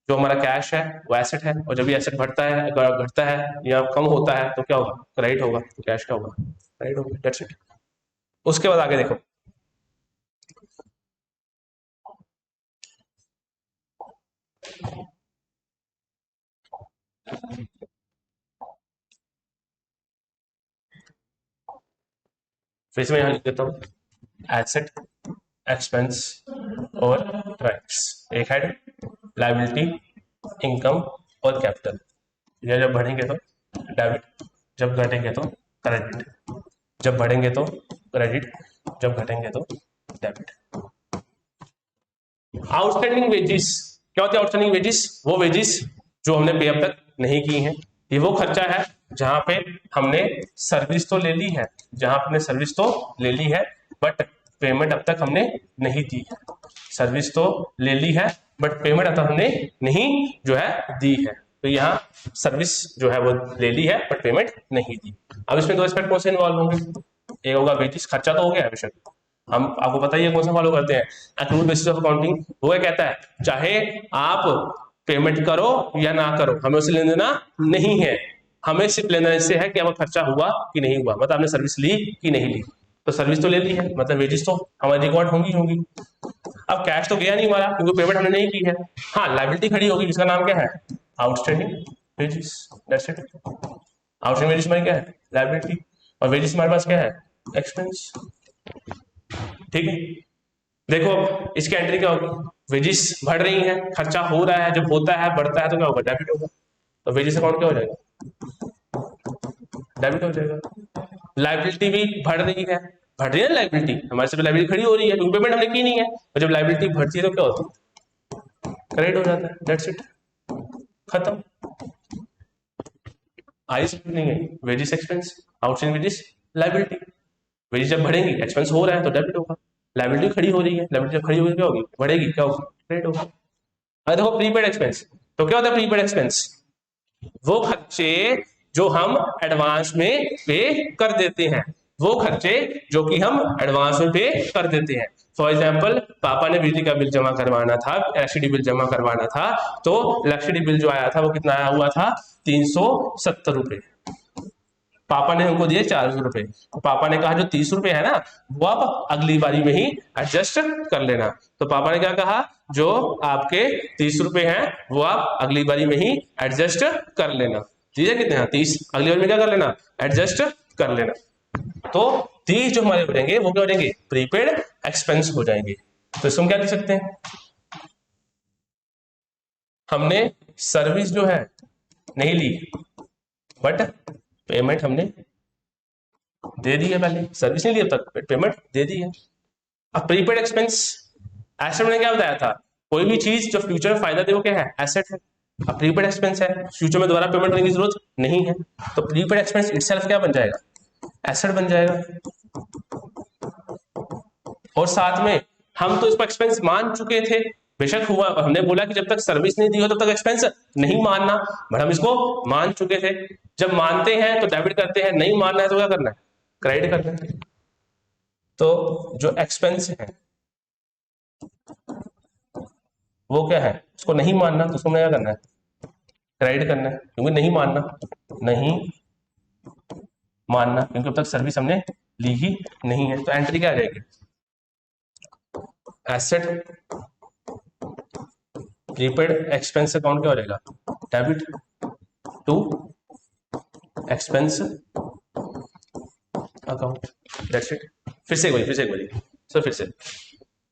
जो हमारा कैश है वो एसेट है, और जब भी एसेट बढ़ता है, घटता है या कम होता है तो क्या होगा? क्रेडिट होगा। तो कैश क्या होगा? क्रेडिट होगा, दैट्स इट। उसके बाद आगे देखो, फिर से मैं यहां लिख देता हूँ, एसेट, एक्सपेंस और राइट्स। एक हेड लाइबिलिटी, इनकम और कैपिटल। ये जब बढ़ेंगे तो डेबिट, जब घटेंगे तो क्रेडिट, जब बढ़ेंगे तो क्रेडिट, जब घटेंगे तो डेबिट। आउटस्टैंडिंग वेजिस क्या होती है? आउटस्टैंडिंग वेजिस वो वेजिस जो हमने पे अब तक नहीं की हैं। ये वो खर्चा है जहां पे हमने सर्विस तो ले ली है, जहां हमने सर्विस तो ले ली है बट पेमेंट अब तक हमने नहीं दी है। सर्विस तो ले ली है बट पेमेंट अब तक हमने नहीं जो है दी है। तो यहाँ सर्विस जो है वो ले ली है बट पेमेंट नहीं दी। अब इसमें दो एस्पेक्ट कौन से इन्वॉल्व होंगे? एक होगा वेजिस, खर्चा तो हो गया है बेशक, हम आपको पता ही है कौन सा फॉलो करते हैं, एक्रूड बेसिस ऑफ अकाउंटिंग। वो क्या कहता है? चाहे आप पेमेंट करो या ना करो, हमें उससे लेना देना नहीं है। हमें सिर्फ लेना इससे है कि आपका खर्चा हुआ कि नहीं हुआ, मतलब आपने सर्विस ली कि नहीं ली। तो सर्विस तो ले ली है मतलब वेजिस तो हमारी रिकॉर्ड होंगी। अब कैश तो गया नहीं हमारा क्योंकि पेमेंट हमने नहीं की है। हाँ, लाइबिलिटी खड़ी होगी जिसका नाम क्या है? Outstanding wages, that's it. Outstanding wages हमारी क्या है? लाइबिलिटी। और वेजिस हमारे पास क्या है? एक्सपेंस। ठीक है, देखो इसकी एंट्री क्या होगी? वेजिस बढ़ रही है, खर्चा हो रहा है, जब होता है बढ़ता है तो क्या होगा? डेबिट होगा। तो वेजिस अकाउंट क्या हो जाएगा? डेबिट हो जाएगा। लाइबिलिटी भी बढ़ रही है, बढ़ रही है ना लाइबिलिटी, हमारे से लाइबिलिटी खड़ी हो रही है क्योंकि पेमेंट हमने की नहीं है, और जब लाइबिलिटी बढ़ती है तो क्या होता है? क्रेडिट हो जाता है, दैट्स इट, खत्म। आई समझ नहीं है? Wages expense, outstanding wages, liability. Wages जब बढ़ेंगी, एक्सपेंस हो रहा है तो डेबिट होगा। लाइबिलिटी खड़ी हो रही है, लाइबिलिटी जब खड़ी होगी क्या होगी? बढ़ेगी, क्या होगी? क्रेडिट होगा। अरे देखो प्रीपेड एक्सपेंस, तो क्या होता है प्रीपेड एक्सपेंस? वो खर्चे जो हम एडवांस में पे कर देते हैं, वो खर्चे जो कि हम एडवांस में पे कर देते हैं। फॉर एग्जाम्पल, पापा ने बिजली का बिल जमा करवाना था, इलेक्ट्रिसिटी बिल जमा करवाना था, तो इलेक्ट्रिसिटी बिल जो आया था वो कितना आया हुआ था? 370 रुपए। पापा ने हमको दिए 400 रुपए, तो पापा ने कहा जो 30 रुपए है ना वो आप अगली बारी में ही एडजस्ट कर लेना। तो पापा ने क्या कहा? जो आपके 30 रुपए हैं वो आप अगली बारी में ही एडजस्ट कर लेना। चीजें कितने हैं? 30, अगली बार में क्या कर लेना? एडजस्ट कर लेना। तो 30 जो हमारे हो जाएंगे वो क्या हो जाएंगे? प्रीपेड एक्सपेंस हो जाएंगे। तो इसको हम क्या लिख सकते हैं? हमने सर्विस जो है नहीं ली बट पेमेंट हमने दे दी है, पहले सर्विस नहीं ली अब तक, पेमेंट दे दी है। अब प्रीपेड एक्सपेंस, एसेट मैंने क्या बताया था? कोई भी चीज जो फ्यूचर में फायदा दे वो क्या है? एसेट है। अब प्रीपेड एक्सपेंस है, फ्यूचर में दोबारा पेमेंट करने की जरूरत नहीं है, तो प्रीपेड एक्सपेंस इटसेल्फ क्या बन जाएगा? एसेट बन जाएगा। और साथ में हम तो इसको एक्सपेंस मान चुके थे, बेशक हुआ, हमने बोला कि जब तक सर्विस नहीं दी हो तब तक एक्सपेंस नहीं मानना, बट हम इसको मान चुके थे। जब मानते हैं तो डेबिट करते हैं, नहीं मानना है तो क्या करना है? क्रेडिट करना है। तो जो एक्सपेंस है वो क्या है? उसको नहीं मानना तो उसको क्या करना है? क्रेडिट करना है, क्योंकि नहीं मानना, नहीं मानना क्योंकि अब तक सर्विस हमने ली ही नहीं है। तो एंट्री क्या आ जाएगी? एसेट प्रीपेड एक्सपेंस अकाउंट क्या हो जाएगा? Debit to expense account, that's it. फिर से एक बारी सो फिर से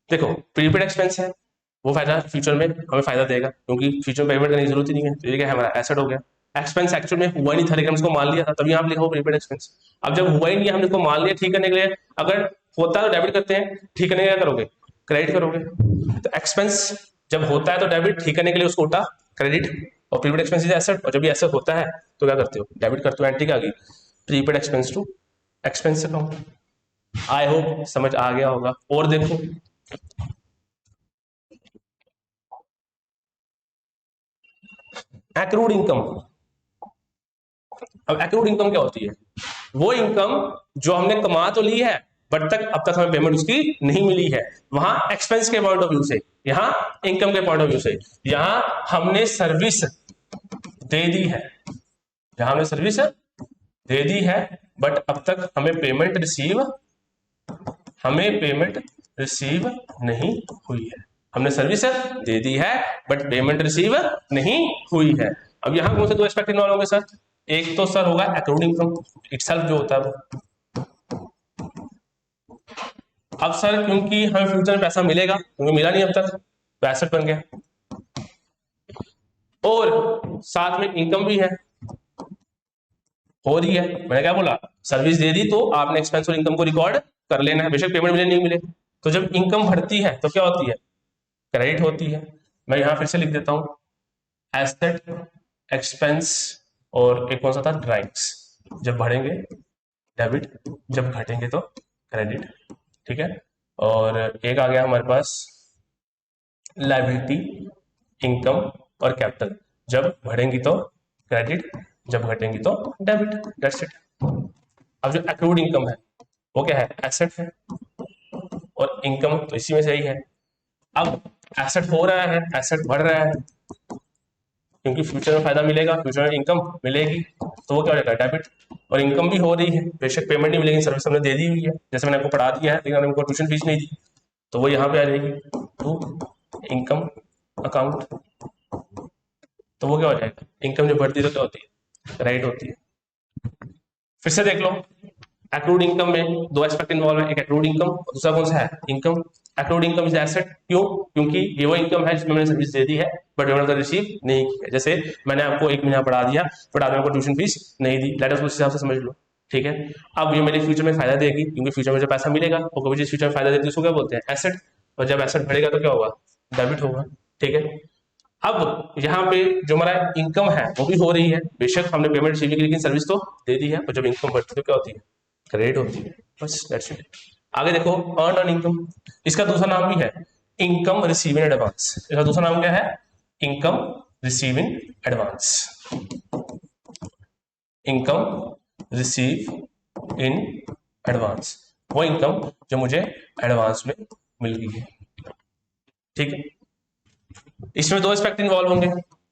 देखो, प्रीपेड एक्सपेंस है वो फायदा फ्यूचर में हमें फायदा देगा क्योंकि फ्यूचर में पेमेंट करने की जरूरत ही नहीं है, तो ये क्या है? हमारा एसेट हो गया। एक्सपेंस एक्चुअल में हुआ नहीं था लेकिन हमने इसको मान लिया था, तभी यहाँ पे लिखा हुआ प्रीपेड एक्सपेंस। अब जब हुआ ही नहीं है, हमने इसको मान लिया ठीक करने के लिए, अगर होता है तो डेबिट करते हैं, ठीक करने के लिए क्या करोगे, क्रेडिट करोगे। तो एक्सपेंस जब होता है तो डेबिट, ठीक करने के लिए उसको उल्टा क्रेडिट। और प्रीपेड एक्सपेंस इज एसेट, और जब भी एसेट होता है तो क्या करते हो, डेबिट करते हो। एंट्री क्या आ गई, prepaid expense to expense account. I hope समझ आ गया होगा। और देखो एक्रूड इनकम। अब एक्रूड इनकम क्या होती है, वो इनकम जो हमने कमा तो ली है बट अब तक हमें पेमेंट उसकी नहीं मिली है। वहां एक्सपेंस के पॉइंट ऑफ व्यू से, यहां इनकम के पॉइंट ऑफ व्यू से, यहां हमने सर्विस दे दी है, यहां हमने सर्विस दे दी है बट अब तक हमें पेमेंट रिसीव नहीं हुई है। हमने सर्विस दे दी है बट पेमेंट रिसीव नहीं हुई है। अब यहां कौन से दो एस्पेक्ट इन्वॉल्व होंगे सर, एक तो सर होगा एक्रूड इनकम इटसेल्फ जो होता है वो। अब सर क्योंकि हमें फ्यूचर में पैसा मिलेगा, क्योंकि मिला नहीं अब तक, तो एसेट बन गया। और साथ में इनकम भी है, हो रही है। मैंने क्या बोला, सर्विस दे दी तो आपने एक्सपेंस और इनकम को रिकॉर्ड कर लेना है, बेशक पेमेंट मिले नहीं मिले। तो जब इनकम बढ़ती है तो क्या होती है, क्रेडिट होती है। मैं यहां फिर से लिख देता हूं, एसेट, एक्सपेंस और एक कौन सा था, ड्राइंग्स। जब बढ़ेंगे डेबिट, जब घटेंगे तो क्रेडिट, ठीक है। और एक आ गया हमारे पास लायबिलिटी, इनकम और कैपिटल। जब बढ़ेंगी तो क्रेडिट, जब घटेंगी तो डेबिट, दैट्स इट। अब जो एक्रूड इनकम है वो क्या है, एसेट है, और इनकम तो इसी में से ही है। अब एसेट हो रहा है, एसेट बढ़ रहा है क्योंकि फ्यूचर में फायदा मिलेगा, फ्यूचर में इनकम मिलेगी, तो वो क्या हो जाएगा, डेबिट। और इनकम भी हो रही है, बेशक पेमेंट नहीं मिलेगी, सर्विस हमने दे दी हुई है, जैसे मैंने आपको पढ़ा दिया है लेकिन हमको ट्यूशन फीस नहीं दी, तो वो यहाँ पे आ जाएगी टू इनकम अकाउंट। तो वो क्या हो जाएगा, इनकम जो बढ़ती है तो क्या होती है, क्रेडिट होती है। फिर से देख लो, एक्रूड इनकम में दो एस्पेक्ट इन्वॉल्व है, एक एक्रूड इनकम और दूसरा कौन सा है, income. Accrued income is asset, क्यों, क्योंकि ये वो इनकम है जिसमें मैंने सर्विस दे दी है बट पेमेंट रिसीव नहीं की है। जैसे मैंने आपको एक महीना पढ़ा दिया बट आपने आपको ट्यूशन फीस नहीं दी, लेट अस उस हिसाब से समझ लो, ठीक है। अब ये मेरे फ्यूचर में फायदा देगी क्योंकि फ्यूचर में जब पैसा मिलेगा, और कभी जिस फ्यूचर में फायदा देती है उसको क्या बोलते हैं, एसेट। और जब एसेट बढ़ेगा तो क्या होगा, डेबिट होगा, ठीक है। अब यहाँ पे जो हमारा इनकम है वो भी हो रही है, बेशक हमने पेमेंट रिसीव की लेकिन सर्विस तो दे दी है, और जब इनकम बढ़ती है तो क्या होती है, क्रेडिट होती है, बस दैट्स इट। आगे देखो अर्न इनकम, इसका दूसरा नाम भी है इनकम रिसीव इन एडवांस। इसका दूसरा नाम क्या है, income receive in advance. Income receive in advance, वो इनकम जो मुझे एडवांस में मिल गई है, ठीक है। इसमें दो एस्पेक्ट इन्वॉल्व होंगे,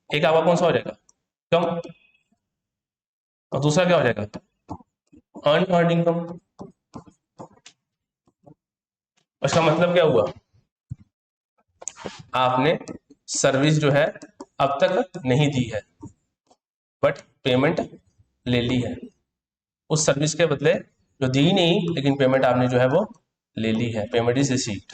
एक आपका कौन सा हो जाएगा, इनकम, और दूसरा क्या हो जाएगा, अर्न इनकम। इसका मतलब क्या हुआ, आपने सर्विस जो है अब तक नहीं दी है बट पेमेंट ले ली है, उस सर्विस के बदले जो दी नहीं लेकिन पेमेंट आपने जो है वो ले ली है, पेमेंट इज रिसीव्ड।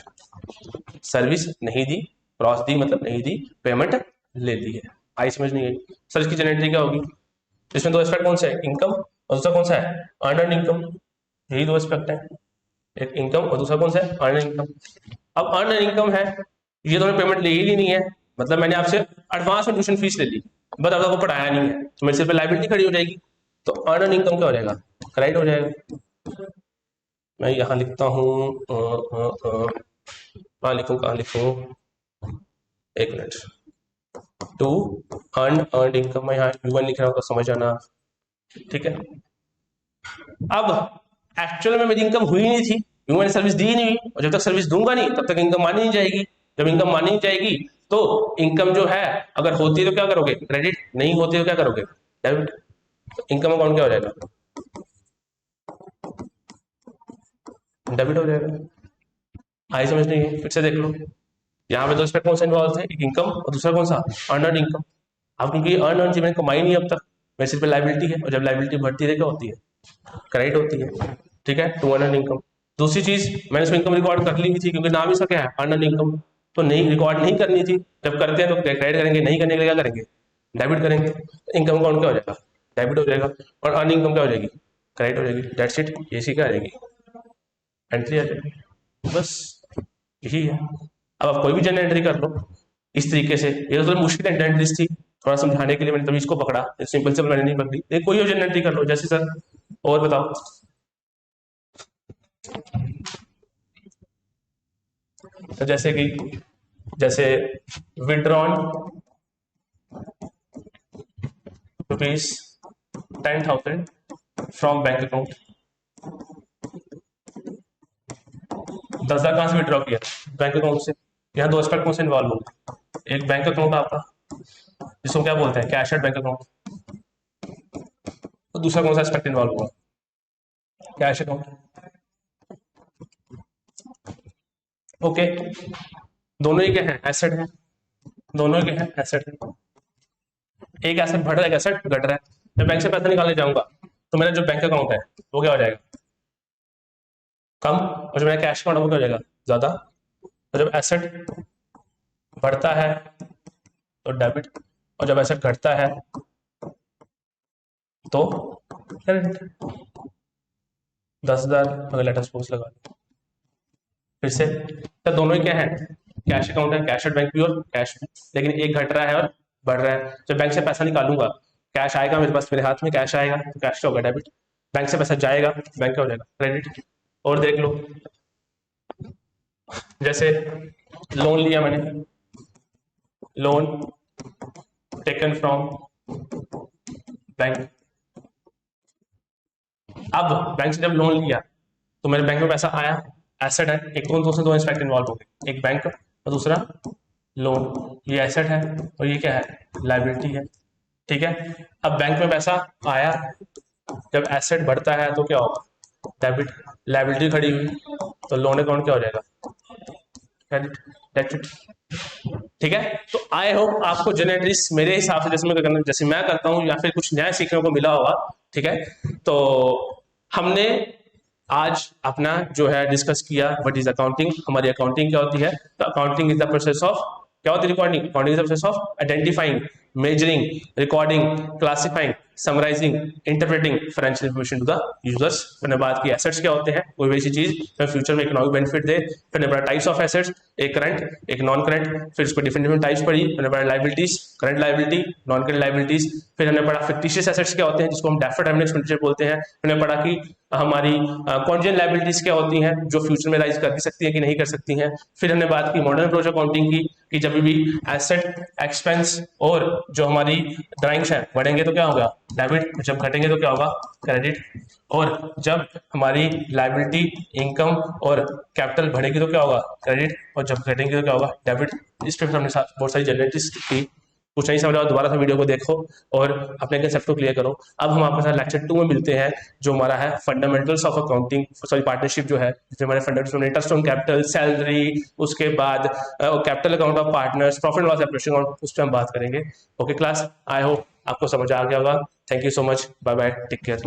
सर्विस नहीं दी, क्रॉस दी मतलब नहीं दी, पेमेंट ले ली है। आई समझ नहीं आई। सर इसकी जनरेटरी क्या होगी, इसमें दो एस्पेक्ट कौन सा है, इनकम और दूसरा कौन सा है, अर्न इनकम। यही दो एस्पेक्ट है, एक इनकम और दूसरा कौन सा है, अर्न इनकम। अब अर्न इनकम है, ये तो पेमेंट ले ही नहीं है, मतलब मैंने आपसे एडवांस में ट्यूशन फीस ले ली बट अब आपको पढ़ाया नहीं है, तो मेरे सिर पे लायबिलिटी खड़ी हो जाएगी, तो अर्न इनकम क्या हो जाएगा, क्रेडिट हो जाएगा। मैं यहाँ लिखता हूँ, कहाँ लिखूँ कहाँ लिखूँ, एक मिनट, टू अर्न इनकम, मैं यहाँ U1 लिख रहा हूँ तो समझ आना, ठीक है। अब एक्चुअल में मेरी इनकम हुई नहीं थी क्योंकि मैंने सर्विस दी नहीं हुई, और जब तक सर्विस दूंगा नहीं तब तक इनकम मानी नहीं जाएगी। जब इनकम मानी नहीं जाएगी तो इनकम जो है अगर होती है तो क्या करोगे, क्रेडिट, नहीं होती तो क्या करोगे, डेबिट। तो इनकम अकाउंट क्या हो जाएगा, डेबिट हो जाएगा। आई समझ नहीं है, फिर से देख लो, यहाँ पे दो एस्पेक्ट कौन सा इन्वॉल्व है, एक इनकम और दूसरा कौन सा, अर्न इनकम। अब क्योंकि अर्न मैंने कमाई नहीं अब तक, मेरे सिर पे लायबिलिटी है, और जब लायबिलिटी बढ़ती है क्या होती है, क्रेडिट होती है, ठीक है, टू अर्न इनकम। दूसरी चीज मैंने इसमें इनकम रिकॉर्ड कर ली थी क्योंकि नाम इसका क्या है, अर्न इनकम, तो नहीं रिकॉर्ड नहीं करनी थी, जब करते हैं तो क्रेडिट करेंगे, नहीं करने के लिए क्या करेंगे, डेबिट करेंगे तो इनकम अकाउंट क्या हो जाएगा, डेबिट हो जाएगा, और अर्निंग इनकम क्या हो जाएगी, क्रेडिट हो जाएगी। डेट्स इट, इसी क्या आ जाएगी, एंट्री आ जाएगी। बस यही है। अब आप कोई भी जर्नल एंट्री कर लो इस तरीके से। ये तो थोड़ी मुश्किल एंट्रीज थी, थोड़ा समझाने के लिए मैंने तभी इसको पकड़ा, सिंपल से मैंने नहीं पकड़ी। एक कोई भी जर्नल एंट्री कर लो जैसे सर, और बताओ। तो जैसे withdrawn rupees 10,000 from bank account, 10,000 कहाँ से विड्रॉ किया, बैंक अकाउंट से। यहाँ दो एस्पेक्ट कौन से इन्वॉल्व होंगे, एक बैंक अकाउंट आपका जिसको क्या बोलते हैं कैश एट बैंक अकाउंट, और दूसरा कौन सा एस्पेक्ट इन्वॉल्व होगा, कैश अकाउंट। ओके, दोनों ही क्या है, एसेट है, दोनों ही क्या है, एसेट है। एक एसेट बढ़ रहा है, एक एसेट घट रहा है। मैं बैंक से पैसा निकालने जाऊंगा तो मेरा जो बैंक अकाउंट है वो क्या हो जाएगा, कम, और जो मेरा कैश अकाउंट है वो क्या हो जाएगा, ज्यादा। तो जब एसेट बढ़ता है तो डेबिट, और जब एसेट घटता है तो क्रेडिट। 10,000 अगर लेटर सपोज लगा लो, फिर से तो दोनों ही क्या है, कैश अकाउंट है, कैश एट बैंक भी और कैश भी, लेकिन एक घट रहा है और बढ़ रहा है। जब बैंक से पैसा निकालूंगा कैश आएगा मेरे पास, मेरे हाथ में कैश आएगा तो कैश क्या होगा, डेबिट। बैंक से पैसा जाएगा, बैंक क्या हो जाएगा, क्रेडिट। और देख लो, जैसे लोन लिया मैंने, लोन टेकन फ्रॉम बैंक। अब बैंक से जब लोन लिया तो मेरे बैंक में पैसा आया, एसेट है, एक तो उसमें दो एस्पेक्ट इन्वॉल्व हो गए, एक बैंक और दूसरा लोन। ये एसेट है और ये क्या है, लाइबिलिटी है। ठीक है, अब बैंक में पैसा आया, जब एसेट बढ़ता है तो क्या होगा, डेबिट। लाइबिलिटी खड़ी हुई तो लोन अकाउंट क्या हो जाएगा, क्रेडिट। डेबिट। ठीक है, तो आई होप आपको जनरलिस्ट मेरे हिसाब से जैसे मैं करता हूँ या फिर कुछ नया सीखने को मिला होगा। ठीक है, तो हमने आज अपना जो है डिस्कस किया व्हाट इज अकाउंटिंग, हमारी अकाउंटिंग क्या होती है। तो accounting is the process of, क्या होती है recording, accounting is the process of identifying, measuring, recording, classifying, summarising, interpreting financial information to the users. मैंने बात की एसेट्स क्या होते हैं, कोई भी ऐसी चीज जो फ्यूचर में इकोनॉमिक बेनिफिट दे। फिर मैंने पढ़ा टाइप्स ऑफ एसेट्स, एक करंट एक नॉन करंट, फिर इसको डिफरेंट डिफरेंट टाइप्स पढ़ी। मैंने पढ़ा liabilities, current liability, non current liabilities. फिर हमने पढ़ा फिक्टिशियस एसेट्स क्या होते हैं जिसको हम डेफर्ड रेवेन्यू एक्सपेंडिचर बोलते हैं। मैंने पढ़ा कि हमारी कॉन्जेंट लाइबिलिटीज क्या होती हैं जो फ्यूचर में राइज कर भी सकती हैं कि नहीं कर सकती हैं। फिर हमने बात की मॉडर्न अप्रोच अकाउंटिंग की, कि जब भी एसेट एक्सपेंस और जो हमारी ड्राइंग्स हैं बढ़ेंगे तो क्या होगा, डेबिट, जब घटेंगे तो क्या होगा, क्रेडिट। और जब हमारी लाइबिलिटी, इनकम और कैपिटल बढ़ेगी तो क्या होगा, क्रेडिट, और जब घटेंगे तो क्या होगा, डेबिट। इस पर हमने बहुत सारी जनरलिटीज की। कुछ नहीं समझ, दोबारा से वीडियो को देखो और अपने कंसेप्ट को क्लियर करो। अब हम आपके साथ लेक्चर 2 में मिलते हैं जो हमारा है fundamentals of accounting, sorry partnership जो है, जिसमें हमारे फंडामेंटल्स में इंटरेस्ट ऑन कैपिटल, सैलरी, उसके बाद capital account of partners, profit loss separation account, उस पर हम बात करेंगे। ओके क्लास, आई होप आपको समझ आ गया होगा। Thank you so much, bye bye, take care.